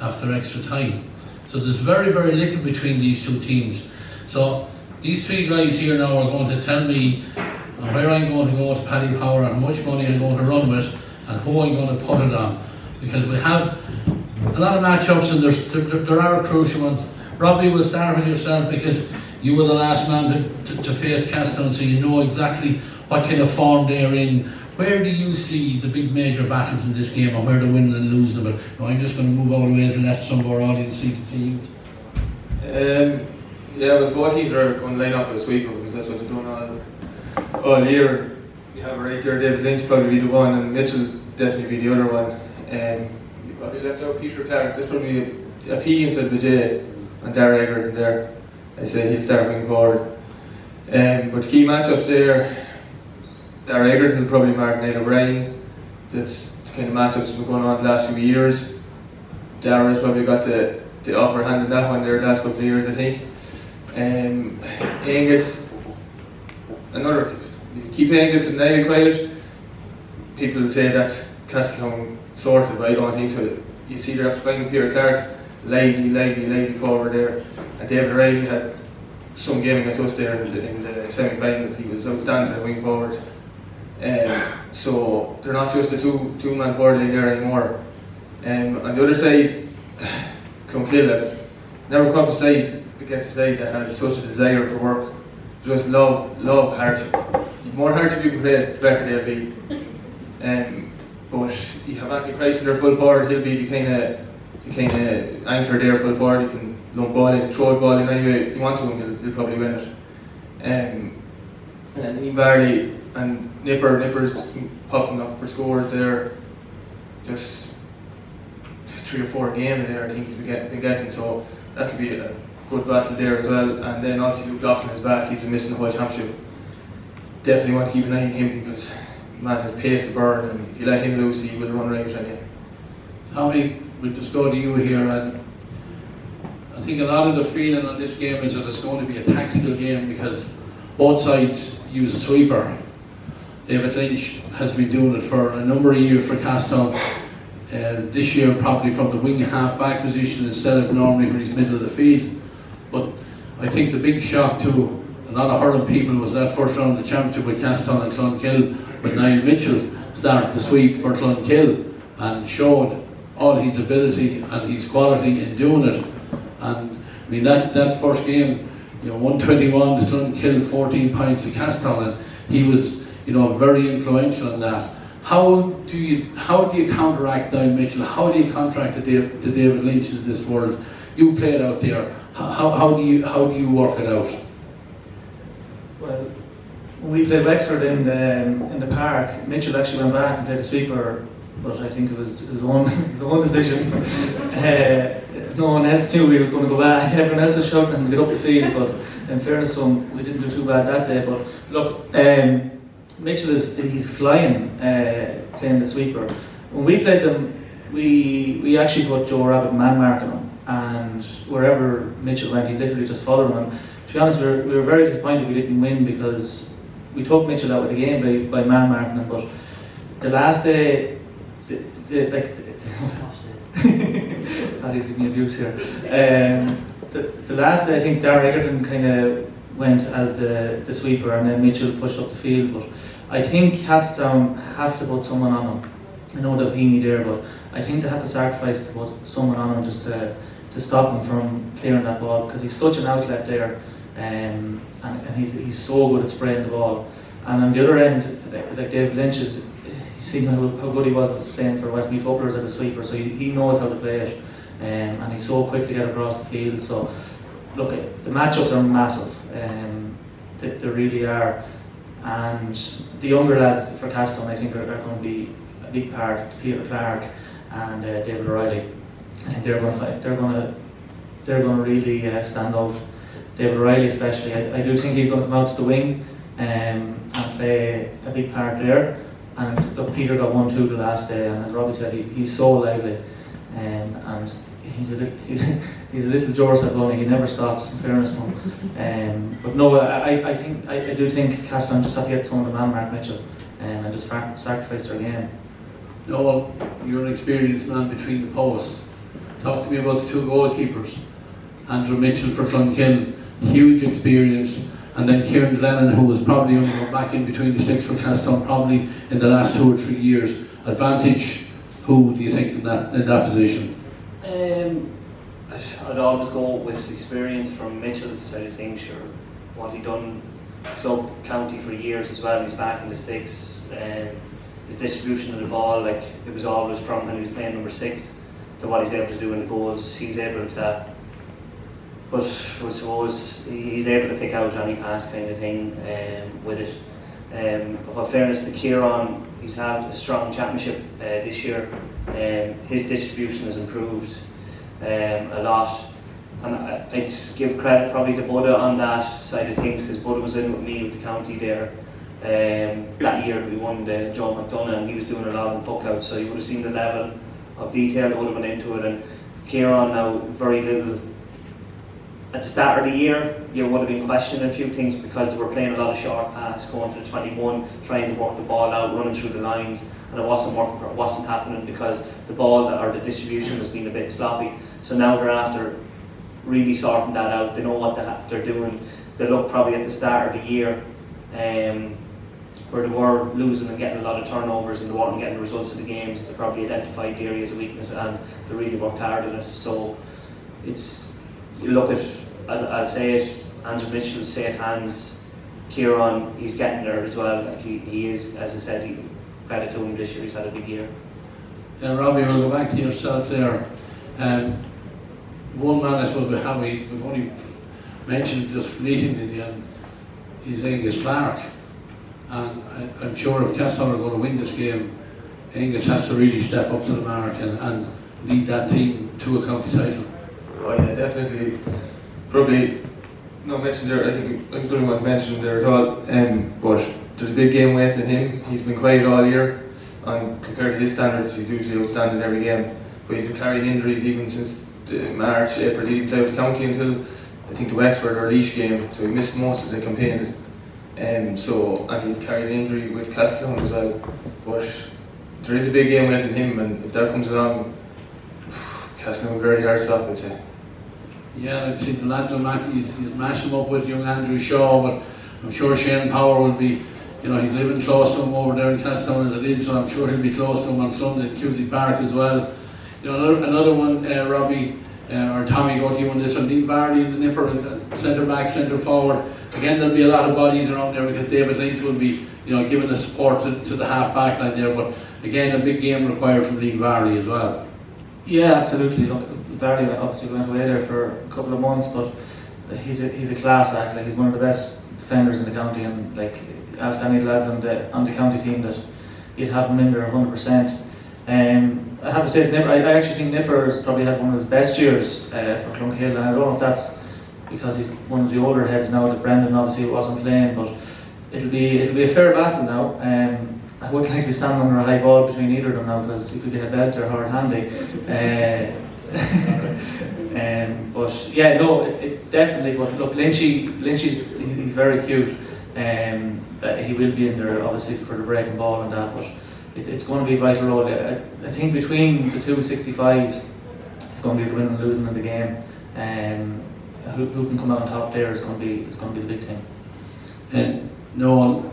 after extra time. So there's very, very little between these two teams. So these 3 guys here now are going to tell me where I'm going to go to Paddy Power, and how much money I'm going to run with, and who I'm going to put it on. Because we have a lot of matchups, and there are crucial ones. Robbie, we'll start with yourself, because you were the last man to face Castleton, so you know exactly what kind of form they're in. Where do you see the big major battles in this game, and where they're winning and losing them? I'm just going to move out of the way to let some of our audience see the team. Well, both teams are going to line up this week, because that's what they're doing all year. You have right there, David Lynch probably be the one, and Mitchell definitely be the other one. You probably left out Peter Clark. There's probably a P instead of a J on Darragh Egerton there. I say he'll start moving forward. But key matchups there, Darragh Egerton will probably mark Niall O'Brien. That's the kind of matchups that have been going on the last few years. Darragh's probably got the upper hand in that one there the last couple of years, I think. Angus, keep Angus and Niall quiet. People will say that's Castleton sorted, but I don't think so. You see they're after finding Peter Clark's lively forward there. And David O'Reilly had some game against us there in the semi-final. He was outstanding at wing forward. So they're not just a two-man forward line there anymore. On the other side, Clonkill never come up against a side that has such a desire for work. Just love hardship. The more hardship you can play, the better they'll be. But you have Anthony Price in their full forward. He'll be the kind of anchor there full forward. You can lump ball in, throw the ball in any way you want to, and he'll probably win it. And Ian Barley and Nipper's popping up for scores there. Just 3 or 4 games there, I think he's been getting. So that'll be a good battle there as well. And then obviously Luke Loughlin is back. He's been missing the whole championship. Definitely want to keep an eye on him, because man has pace to burn, and if you let him loose, he will run right on you. Tommy, we'll just go to you here, and I think a lot of the feeling on this game is that it's going to be a tactical game, because both sides use a sweeper. David Lynch has been doing it for a number of years for Castleton. This year probably from the wing half-back position instead of normally where he's middle of the field. But I think the big shock to a lot of hurling people was that first round of the championship with Castleton and Clonkill, with Niall Mitchell starting the sweep for Clonkill and showed all his ability and his quality in doing it. And I mean that first game, 121 to Clonkill, 14 points to Castleton, and he was very influential in that. How do you counteract Down Mitchell? How do you counteract the David Lynch of this world? You played out there. How do you work it out? Well, when we played Wexford in the park, Mitchell actually went back and played the sweeper, but I think it was his own decision. No one else knew he was going to go back. Everyone else was shouting and get up the field, but in fairness to him, we didn't do too bad that day. But look, Mitchell he's flying playing the sweeper. When we played them, we actually put Joe Rabbit man marking him, and wherever Mitchell went, he literally just followed him. And to be honest, we were very disappointed we didn't win because we took Mitchell out of the game by man marking him. But the last day, Paddy's giving me abuse here. The last day, I think Darragh Egerton kind of went as the sweeper, and then Mitchell pushed up the field. But I think Castleton have to put someone on him. I know they've Heaney there, but I think they have to sacrifice to put someone on him just to stop him from clearing that ball, because he's such an outlet there, and he's so good at spraying the ball. And on the other end, like David Lynch is, you see how good he was playing for Westmeath Footballers as a sweeper, so he knows how to play it, and he's so quick to get across the field. So look, the matchups are massive, they really are, and the younger lads for Castleton I think are going to be a big part. Peter Clark and David O'Reilly, I think they're going to fight. They're going to really stand out. David O'Reilly especially, I do think he's going to come out to the wing and play a big part there. And look, Peter got 1-2 the last day, and as Robbie said, he's so lively, and he's a little George Bunny. He never stops, in fairness to him. But no, I do think Castleton just have to get someone to man mark Mitchell and just sacrifice their game. Noel, you're an experienced man between the posts. Talk to me about the two goalkeepers. Andrew Mitchell for Clonkill, huge experience, and then Kieran Lennon, who was probably only going back in between the sticks for Castleton probably in the last 2 or 3 years. Advantage, who do you think in that position? I'd always go with experience from Mitchell's side of things. Sure, what he done club county for years as well. He's back in the sticks. His distribution of the ball, like it was always from when he was playing number 6 to what he's able to do in the goals. He's able to, but I suppose he's able to pick out any pass kind of thing with it. Of fairness to Kieran, he's had a strong championship this year. His distribution has improved a lot, and I'd give credit probably to Buddha on that side of things, because Buddha was in with me with the county there. That year we won the John McDonough, and he was doing a lot of puck outs, so you would have seen the level of detail that would have went into it. And Kieran now very little. At the start of the year, you would have been questioning a few things because they were playing a lot of short pass, going to the 21, trying to work the ball out, running through the lines, and it wasn't working, it wasn't happening because the ball or the distribution was being a bit sloppy. So now they're after really sorting that out. They know what they're doing. They look probably at the start of the year where they were losing and getting a lot of turnovers and they weren't getting the results of the games. They probably identified the areas of weakness and they really worked hard at it. So it's, you look at, I'll say it, Andrew Mitchell's safe hands. Kieran, he's getting there as well. Like he is, as I said, credit to him this year, he's had a big year. Yeah, Robbie, we'll go back to yourself there. One man I suppose we've only mentioned just fleetingly is Angus Clark. And I'm sure if Castleton are going to win this game, Angus has to really step up to the mark and lead that team to a county title. Oh yeah, definitely. Probably not mentioned there, I think I don't want to mention him there at all, but there's a big game weight in him. He's been quiet all year, and compared to his standards, he's usually outstanding every game. But he's been carrying injuries even since March, April. He didn't play with the county until I think the Wexford or Laois game, so he missed most of the campaign. And he carried an injury with Castleton as well. But there is a big game weight in him, and if that comes along, Castleton will be very hard to stop, I'd say. Yeah, I'd say the lads on Mackey, he's mashing them up with young Andrew Shaw, but I'm sure Shane Power will be, he's living close to him over there in Castleton as it is, so I'm sure he'll be close to him on Sunday in Cusack Park as well. Another one, Robbie, or Tommy, go to you on this one, Dean Vardy in the nipper, centre back, centre forward. Again, there'll be a lot of bodies around there because David Lynch will be giving the support to the half back line there. But again, a big game required from Lee Varley as well. Yeah, absolutely. Look, Barry obviously went away there for a couple of months, but he's a class act. Like, he's one of the best defenders in the county, and like, ask any lads on the county team that you'd have him in there 100%. I have to say, I actually think Nipper's probably had one of his best years for Clunkill, and I don't know if that's because he's one of the older heads now. That Brendan obviously wasn't playing, but it'll be a fair battle now. I wouldn't like to be standing under a high ball between either of them now, because you could get a belt or hard handy. But yeah, no, it definitely. But look, Lynchy's very cute. That he will be in there obviously for the breaking ball and that, but it's going to be a vital role. I think between the two 65s, it's going to be the winning and losing in the game. Who can come out on top there is going to be the big thing. No,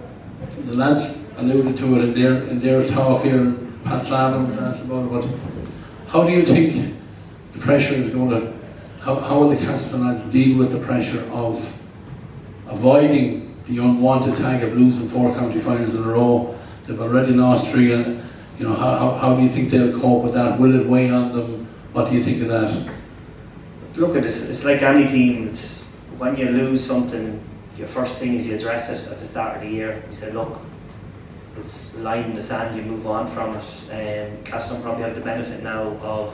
the lads alluded to it in their talk here. Pat Slavin was asked about it, but how do you think the pressure is going to? How will the Castle lads deal with the pressure of avoiding the unwanted tag of losing 4 county finals in a row? They've already lost 3, and how do you think they'll cope with that? Will it weigh on them? What do you think of that? Look, it's like any team. When you lose something, your first thing is you address it at the start of the year. You say, look, it's a line in the sand, you move on from it. Castle probably have the benefit now of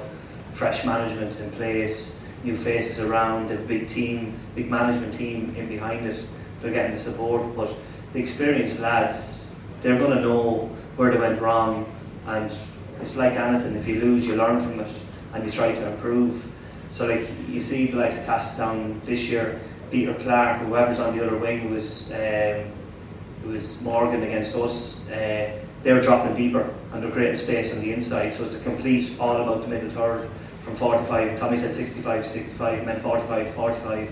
fresh management in place, new faces around, a big team, big management team in behind it. They're getting the support, but the experienced lads, they're going to know where they went wrong, and it's like anything. If you lose, you learn from it and you try to improve. So like you see the likes of Castlestown this year, Peter Clark, whoever's on the other wing was Morgan against us. They're dropping deeper and they're creating space on the inside. So it's a complete all about the middle third from 45. Tommy said 65-65, meant 45-45.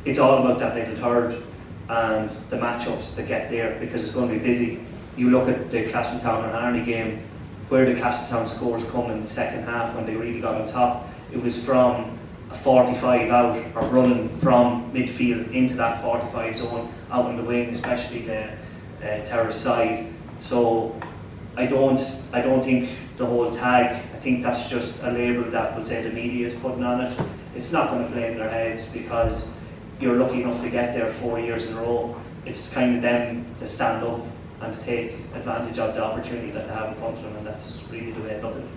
It's all about that middle third and the matchups that get there, because it's going to be busy. You look at the Castletown and Harney game, where the Castletown scores come in the second half when they really got on top. It was from a 45 out, or running from midfield into that 45 zone, out on the wing, especially the terrace side. So I don't think the whole tag, I think that's just a label that would say the media is putting on it. It's not going to play in their heads, because you're lucky enough to get there 4 years in a row. It's kind of them to stand up and to take advantage of the opportunity that they have in front of them, and that's really the way I look at it.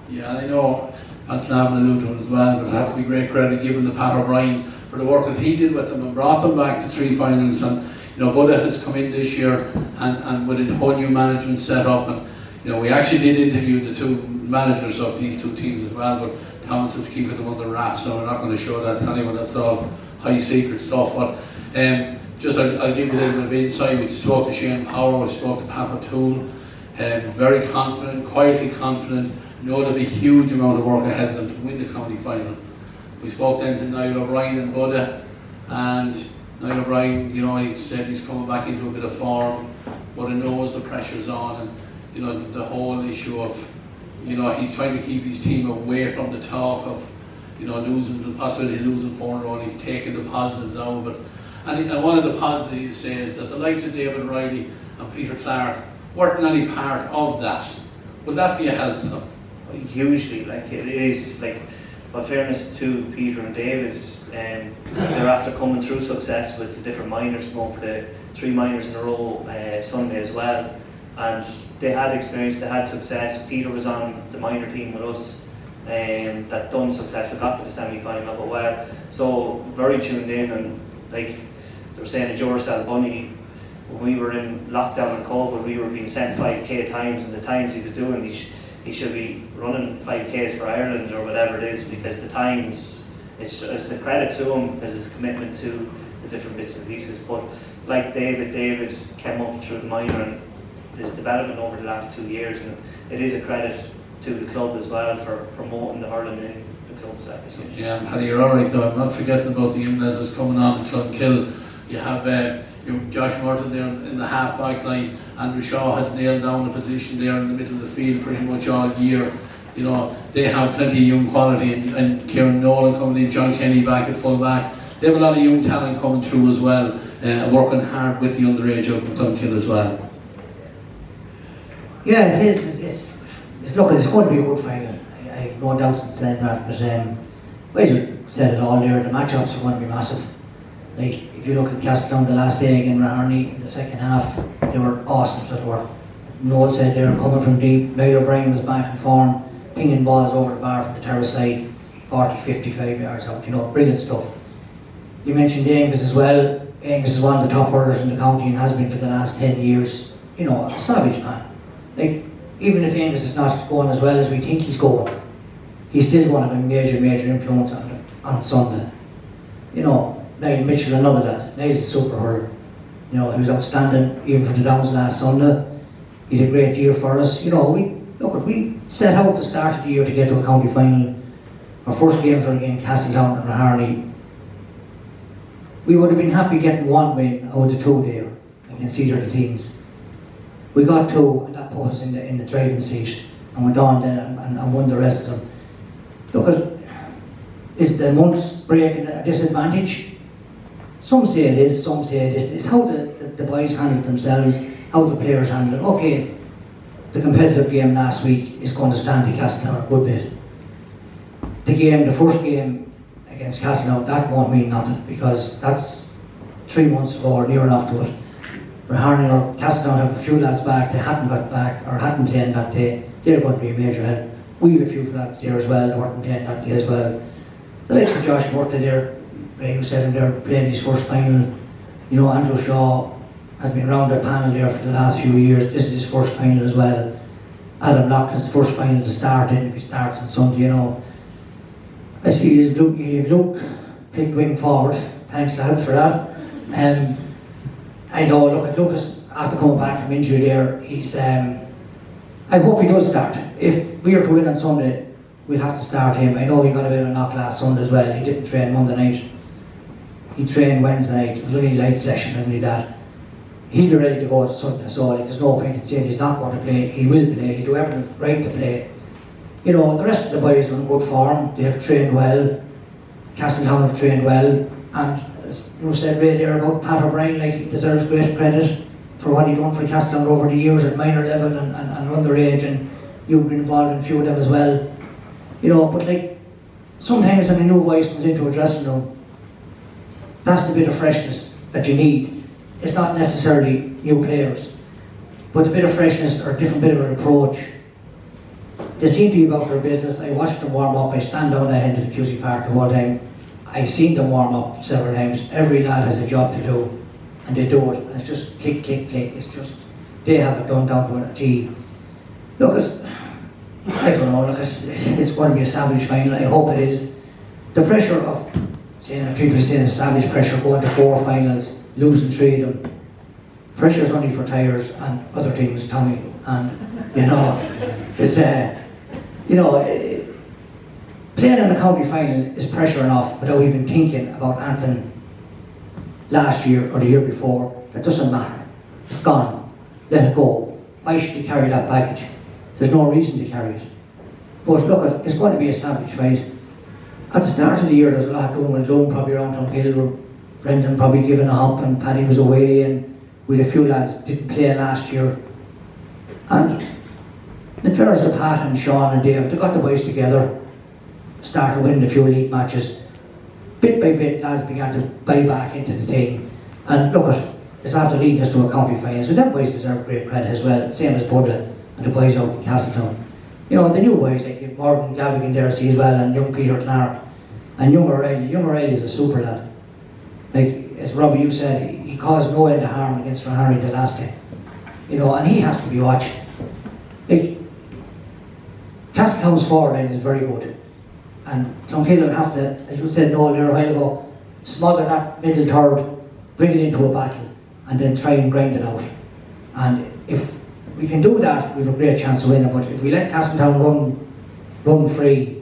Yeah, I know Pat Slavin alluded to it as well, but it has to be great credit given to Pat O'Brien for the work that he did with them and brought them back to 3 finals. And Buddha has come in this year and with a whole new management set up, and we actually did interview the 2 managers of these 2 teams as well, but Thomas is keeping them under wraps, so we're not going to show that to anyone. That's all high secret stuff. But I'll give you a little bit of insight. We spoke to Shane Power, we spoke to Papa Toole, very confident, quietly confident, know there'll be a huge amount of work ahead of them to win the county final. We spoke then to Niall O'Brien and Buddha, and Niall O'Brien, he said he's coming back into a bit of form, but he knows the pressure's on, and the whole issue of, he's trying to keep his team away from the talk of, losing, the possibility of losing 4 in a row, and he's taking the positives out of it. And one of the positives he says that the likes of David Riley and Peter Clark weren't any part of that. Would that be a help to them? Hugely, like it is, like, but fairness to Peter and David, they're after coming through success with the different minors, going for the 3 minors in a row Sunday as well, and they had experience, they had success. Peter was on the minor team with us, that done success, we got to the semi-final, but well, so very tuned in, and like they were saying to George Bunny, when we were in lockdown in COVID, we were being sent 5k times, and the times he was doing, he should be running 5Ks for Ireland or whatever it is, because the times, it's a credit to him because his commitment to the different bits and pieces. But like David came up through the minor and his development over the last 2 years, and it is a credit to the club as well for promoting the hurling in the club's acquisition. Yeah, Paddy, you're alright though. I'm not forgetting about the in-laws that's coming on in Clonkill. You have Josh Murton there in the half-back line. Andrew Shaw has nailed down a position there in the middle of the field pretty much all year. They have plenty of young quality, and Kieran Nolan coming in, John Kenny back at full-back. They have a lot of young talent coming through as well, working hard with the underage up in Clonkill as well. Yeah, it is. It's look, it's going to be a good final. I have no doubt in saying that. But I just said it all there. The matchups are going to be massive. Like if you look at Castletown the last day against Raharney in the second half, they were awesome. So they were. Noel said they were coming from deep. Niall O'Brien was back in form, pinging balls over the bar from the terrace side, 40, 55 yards out. You know, brilliant stuff. You mentioned Angus as well. Angus is one of the top hurlers in the county and has been for the last 10 years. You know, a savage man. Like, even if Angus is not going as well as we think he's going, he's still going to have a major influence on Sunday. You know, Niall Mitchell, another lad. Niall's a super hurler. You know, he was outstanding even for the Downs last Sunday. He did a great year for us. You know, we set out the start of the year to get to a county final. Our first games were against Castletown and Raharney. We would have been happy getting one win out of the two there against either of the teams. We got two, and that put us in the driving seat, and went on then and won the rest of them. Look, is the month's break a disadvantage? Some say it is, some say it isn't. It's how the boys handle themselves, how the players handle it. Okay, the competitive game last week is going to stand to Castletown a good bit. The first game against Castletown, that won't mean nothing because that's 3 months ago or near enough to it. Raharney or Castletown have a few lads back, they hadn't got back or hadn't played that day. They're going to be a major help. We have a few lads there as well that weren't playing that day as well. The likes of Josh Murta there, he was saying they're playing his first final. You know, Andrew Shaw has been around the panel there for the last few years. This is his first final as well. Adam Loughlin's first final to start in, if he starts on Sunday, you know. I see Luke picked wing forward. Thanks lads for that. I know, look at Lucas after coming back from injury there, he's I hope he does start. If we are to win on Sunday, we'll have to start him. I know he got a bit of a knock last Sunday as well. He didn't train Monday night. He trained Wednesday night. It was only a light session, only that. He'll be ready to go on Sunday, so like, there's no point in saying he's not going to play. He will play. He'll do everything right to play. You know, the rest of the boys are in good form. They have trained well. Castletown have trained well. And as you said right there about Pat O'Brien, like, he deserves great credit for what he done for Castletown over the years at minor level and underage, and you've been involved in a few of them as well. You know, but like, sometimes when a new voice comes into a dressing room, that's the bit of freshness that you need. It's not necessarily new players, but a bit of freshness or a different bit of an approach. They seem to be about their business. I watched them warm up. I stand down the end of the QC Park the whole time. I've seen them warm up several times. Every lad has a job to do, and they do it. And it's just click, click, click. It's just, they have it done down to a T. Look, I don't know, look, it's going to be a savage final. I hope it is. The pressure of, people saying a savage pressure, going to 4 finals, losing 3 of them. Pressure's only for tires and other things, Tommy. And, you know, it's, you know, playing in the county final is pressure enough without even thinking about anything last year or the year before. It doesn't matter. It's gone. Let it go. Why should you carry that baggage? There's no reason to carry it. But look, it's going to be a savage fight. At the start of the year, there's a lot of doom and gloom probably around Tonkill. Brendan probably giving a hump and Paddy was away, and we had a few lads didn't play last year. And in fairness to Pat and Sean and Dave, they got the boys together, started winning a few league matches. Bit by bit, lads began to buy back into the team. And look, it's after leading us to a county final, so them boys deserve great credit as well, same as Budda and the boys out in Castletown. You know, the new boys like Morgan Gavigan there see as well, and young Peter Clark, and young O'Reilly. Young O'Reilly is a super lad. Like, as Robbie, you said, he caused no end of harm against Raharney the last game. You know, and he has to be watched. Like, Castletown's forward line is very good. And Clonkill will have to, as you said no there a while ago, smother that middle third, bring it into a battle, and then try and grind it out. And if we can do that, we have a great chance of winning. But if we let Castletown run free,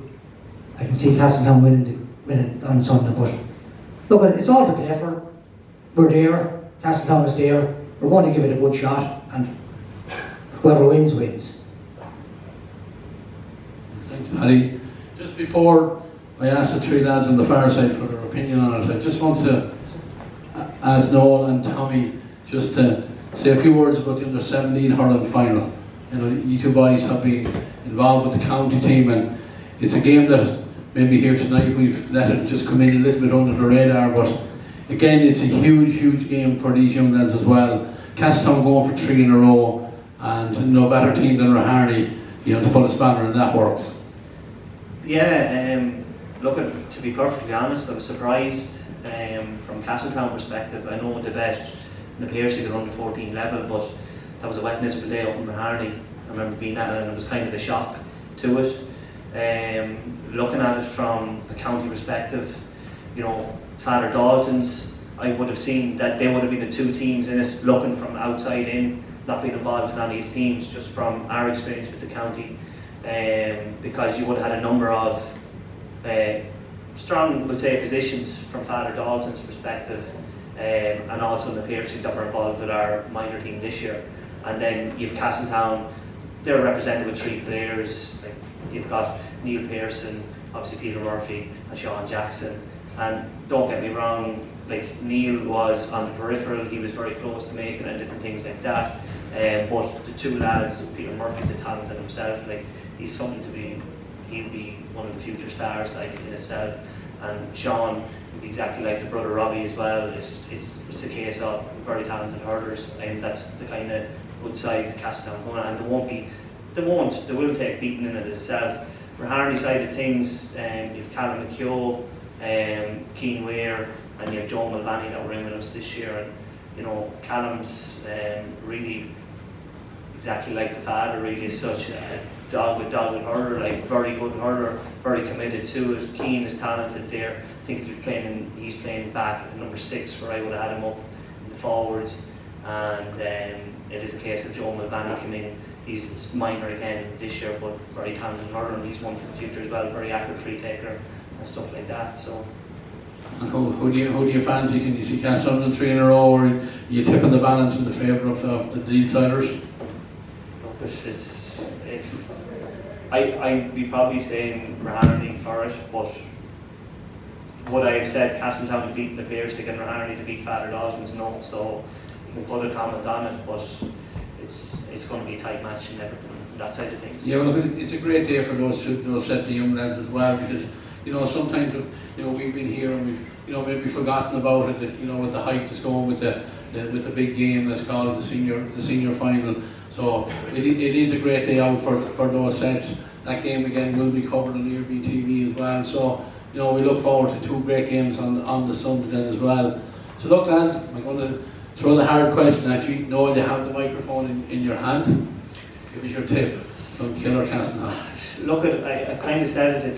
I can see Castletown winning on Sunday. But look, it's all to play for. We're there, Castletown is there, we're going to give it a good shot, and whoever wins, wins. Thanks, Paddy. Just before I ask the 3 lads on the far side for their opinion on it, I just want to ask Noel and Tommy just to say a few words about the under-17 hurling final. You know, you two boys have been involved with the county team, and it's a game that maybe here tonight we've let it just come in a little bit under the radar, but again, it's a huge game for these young lads as well. Casttown going for 3 in a row, and no better team than Raharney, you know, to put a spanner in that works. Yeah, look, to be perfectly honest, I was surprised from Castletown perspective. I know they bet in the Piercy at under 14 level, but that was a wet miserable day up in Raharney. I remember being at it, and it was kind of a shock to it. Looking at it from a county perspective, you know, Father Dalton's, I would have seen that they would have been the two teams in it, looking from outside in, not being involved in any of the teams, just from our experience with the county, because you would have had a number of strong, we'll say, positions from Father Dalton's perspective, and also in the Piercy that were involved with our minor team this year. And then you've Castletown, they're represented with 3 players. Like, you've got Neil Pearson, obviously Peter Murphy, and Sean Jackson. And don't get me wrong, like, Neil was on the peripheral, he was very close to making it and different things like that. But the 2 lads, Peter Murphy's a talent in himself, like, he's something to be, he'll be one of the future stars, like, in itself. And Sean would be exactly like the brother Robbie as well. It's a case of very talented hurlers, and that's the kind of good side Castletown going on. And they will take beating in it itself. For Harney side of things, you've Callum McKeough, Keane Ware, and you have Joe Mulvaney that were in with us this year. And you know, Callum's really exactly like the father, really, is such a dogged hurler, like very good hurler, very committed to it. Keane is talented there. I think he's playing back at number 6, where I would have had him up in the forwards. And it is a case of Joe Mulvaney coming in. He's minor again this year, but very talented hurler, and he's one for the future as well. Very accurate free taker and stuff like that. So. And who do you fancy? Can you see Castleton 3 in a row, or are you tipping the balance in the favour of the Dealsiders? I'd be probably saying Raharney for it, but would I have said Castletown to beat the Piercy and Raharney to beat Father Dawson's? No, so you can put a comment on it, but it's going to be a tight match in everything from that side of things. Yeah, well, it's a great day for those sets of young lads as well, because you know, sometimes, you know, we've been here and we've, you know, maybe forgotten about it, that, you know, with the hype that's going with the big game, let's call it the senior final. So it is a great day out for those sets. That game again will be covered on Earby TV as well. So, you know, we look forward to 2 great games on the Sunday then as well. So look, lads, I'm going to throw the hard question at you. Noel, you have the microphone in your hand. Give us your tip. Clonkill or Castletown? Look, I've kind of said it.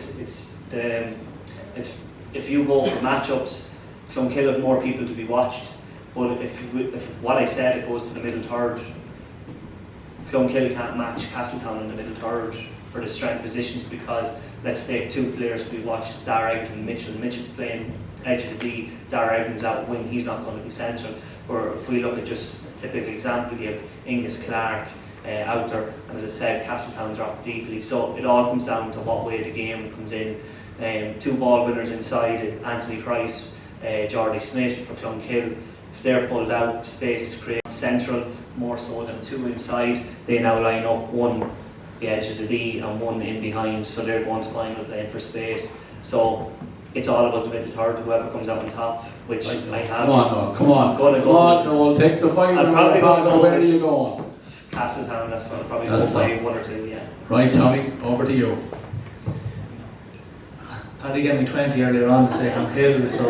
If you go for matchups, Clonkill have more people to be watched. But if what I said, it goes to the middle third, Clonkill can't match Castletown in the middle third for the strength positions, because let's take 2 players to be watched, it's Dar Eggerton and Mitchell. Mitchell's playing edge of the D, Dar Eggerton's out wing, he's not going to be central. Or if we look at just a typical example, you have Angus Clark out there, and as I said, Castletown dropped deeply. So it all comes down to what way the game comes in. 2 ball winners inside, Anthony Price, Jordy Smith for Clonkill. If they're pulled out, space is created central, more so than 2 inside. They now line up 1 the edge of the D and 1 in behind, so they're going spinal playing for space. So it's all about the middle third, whoever comes out on top, which I have. Come on, Noel, take the 5 I'm probably going to go. Where are you going? Castletown, that's what I'll probably go by 1 or 2, yeah. Right, Tommy, over to you. Paddy gave me 20 earlier on to say Clonkill, so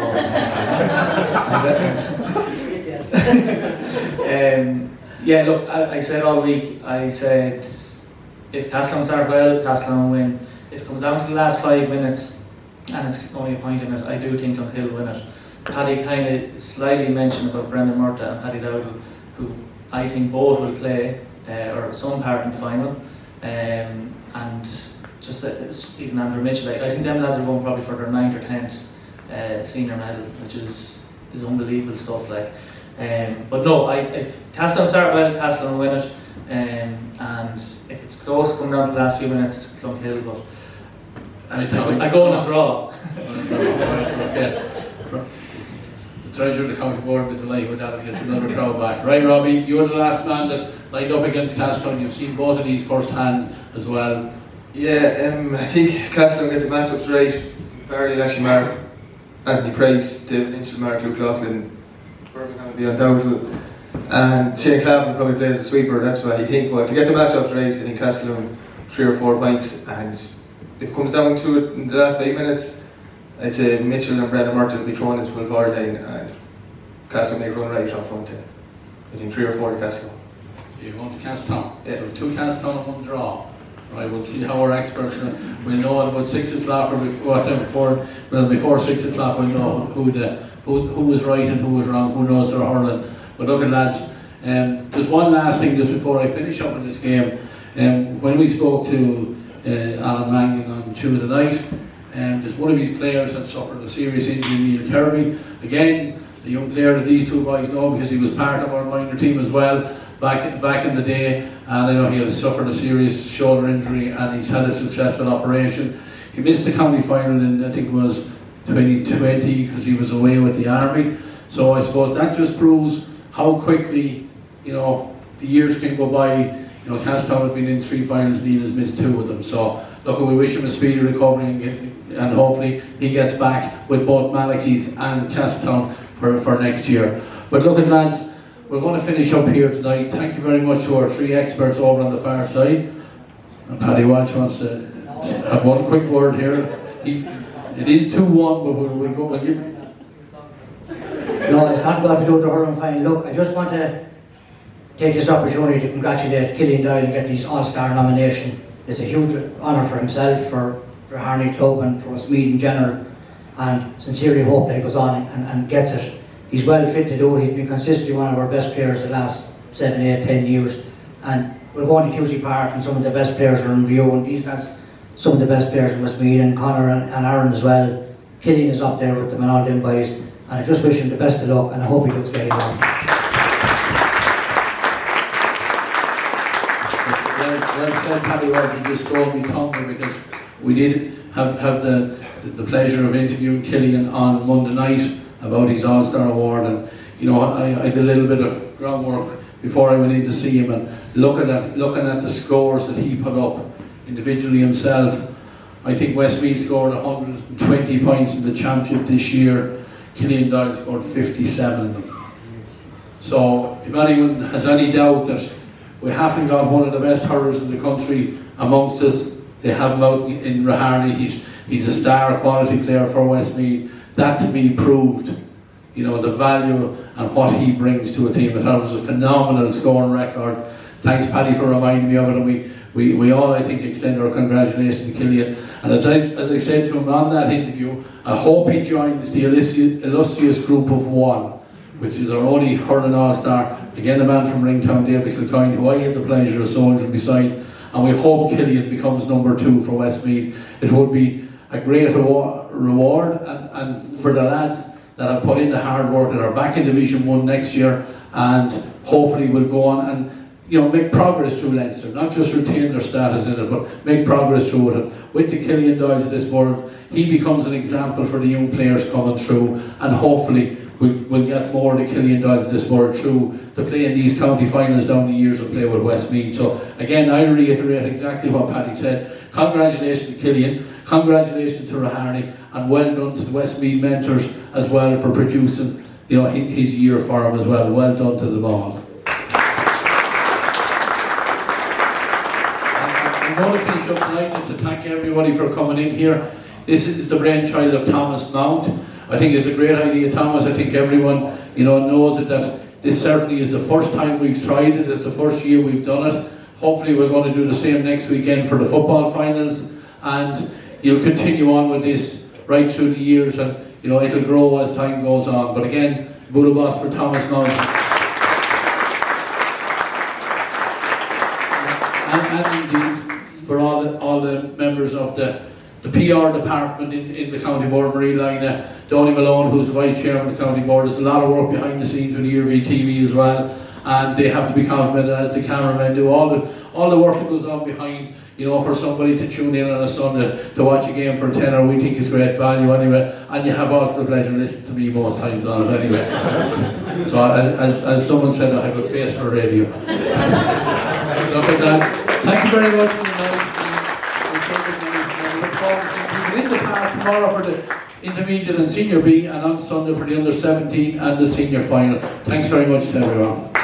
yeah, look, I said all week, I said if Castletown start well, Castletown win. If it comes down to the last 5 minutes and it's only a point in it, I do think Clonkill win it. Paddy kind of slightly mentioned about Brendan Murta and Paddy Dowdle, who I think both will play or some part in the final, and just even Andrew Mitchell, I think them lads are going probably for their 9th or 10th senior medal, which is unbelievable stuff. Like, but no, if Castletown start well, Castletown win it, and if it's close, come down to the last few minutes, Clonkill. But I go on a draw. The treasurer of the county board will be delighted with that if he gets another crowd back. Right, Robbie, you're the last man that lined up against Castleton. You've seen both of these first hand as well. Yeah, I think Castleton get the matchups right. Farley, actually, Mark, Anthony Price, David Lynch, Mark Luke Laughlin, Birmingham will be undoubtable. And Shane Clavin probably plays the sweeper, that's what I think. But to get the matchups right, I think Castleton 3 or 4 points. And if it comes down to it in the last 5 minutes, I'd say Mitchell and Brendan Murton will be thrown into full forward line and Castleton may run right up front. I think 3 or 4 to Castleton. You're going to Castleton. Yeah. So 2 Castleton and 1 draw. Right, we'll see how our experts will know at about 6 o'clock or before 6 o'clock we'll know who was right and who was wrong, who knows their hurling. But look at lads, there's one last thing just before I finish up in this game. When we spoke to Alan Mangan on Tuesday night, there's one of his players that suffered a serious injury, Neil Kirby. Again, the young player that these 2 boys know because he was part of our minor team as well back in the day. And I know he has suffered a serious shoulder injury and he's had a successful operation. He missed the county final in, I think it was 2020 because he was away with the army. So I suppose that just proves how quickly, the years can go by. Castleton has been in 3 finals, Neil has missed 2 of them. So look, we wish him a speedy recovery and hopefully he gets back with both Malachy's and Castleton for next year. But look at lads, we're going to finish up here tonight. Thank you very much to our 3 experts over on the far side. And Paddy Walsh wants to have one quick word here. It is 2-1, but we'll go with you. No, it's not got to do with the hurling final. Look, I just want to take this opportunity to congratulate Killian Doyle and get his All-Star nomination. It's a huge honour for himself, for Harney Club and for Westmeath in general, and sincerely hope that he goes on and gets it. He's well fit to do it. He's been consistently one of our best players the last 7, 8, 10 years, and we're going to Hughley Park and some of the best players are in view, and these guys, some of the best players in Westmeath, and Conor and Aaron as well. Killian is up there with them and all them boys, and I just wish him the best of luck and I hope he does very well. Well said, Paddy Walsh. You just stole me thunder because we did have the pleasure of interviewing Killian on Monday night about his All-Star Award, and I did a little bit of groundwork before I went in to see him, and looking at the scores that he put up individually himself. I think Westmeath scored 120 points in the championship this year. Killian Doyle scored 57 of them. So if anyone has any doubt that we haven't got one of the best hurlers in the country amongst us, they have him out in Raharney. He's a star quality player for Westmeath. That to be proved, the value and what he brings to a team. It was a phenomenal scoring record. Thanks, Paddy, for reminding me of it. And we all, I think, extend our congratulations to Killian. And as I said to him on that interview, I hope he joins the illustrious group of 1, which is our only hurling All-Star. Again, a man from Ringtown, David Kilcoyne, who I had the pleasure of soldiering beside. And we hope Killian becomes number 2 for Westmeath. It would be a great reward and for the lads that have put in the hard work, that are back in Division 1 next year, and hopefully will go on and make progress through Leinster, not just retain their status in it, but make progress through it. And with the Killian Doyle of this world, he becomes an example for the young players coming through, and hopefully we'll get more of the Killian Doyle of this world through to play in these county finals down the years and play with Westmeath. So again, I reiterate exactly what Paddy said. Congratulations to Killian, congratulations to Raharney, and well done to the Westmeath mentors as well for producing his year for him as well. Well done to them all. I'm going to finish up tonight just to thank everybody for coming in here. This is the brainchild of Thomas Mount. I think it's a great idea, Thomas. I think everyone knows it, that this certainly is the first time we've tried it. It's the first year we've done it. Hopefully we're going to do the same next weekend for the football finals, and you'll continue on with this right through the years, and it'll grow as time goes on. But again, Boodle for Thomas Mount. And indeed for all the members of the PR department in the County Board, Marie Lina, Donny Malone, who's the Vice Chairman of the County Board. There's a lot of work behind the scenes with the Yearview TV as well, and they have to be complimented, as the cameramen do. All the work that goes on behind you know, for somebody to tune in on a Sunday to watch a game for a tenner, we think is great value anyway, and you have also the pleasure of listening to me most times on it anyway. So as someone said, I have a face for radio. Look at that. Thank you very much for the night. We look forward to seeing people in the park tomorrow for the intermediate and senior B, and on Sunday for the under 17 and the senior final. Thanks very much to everyone.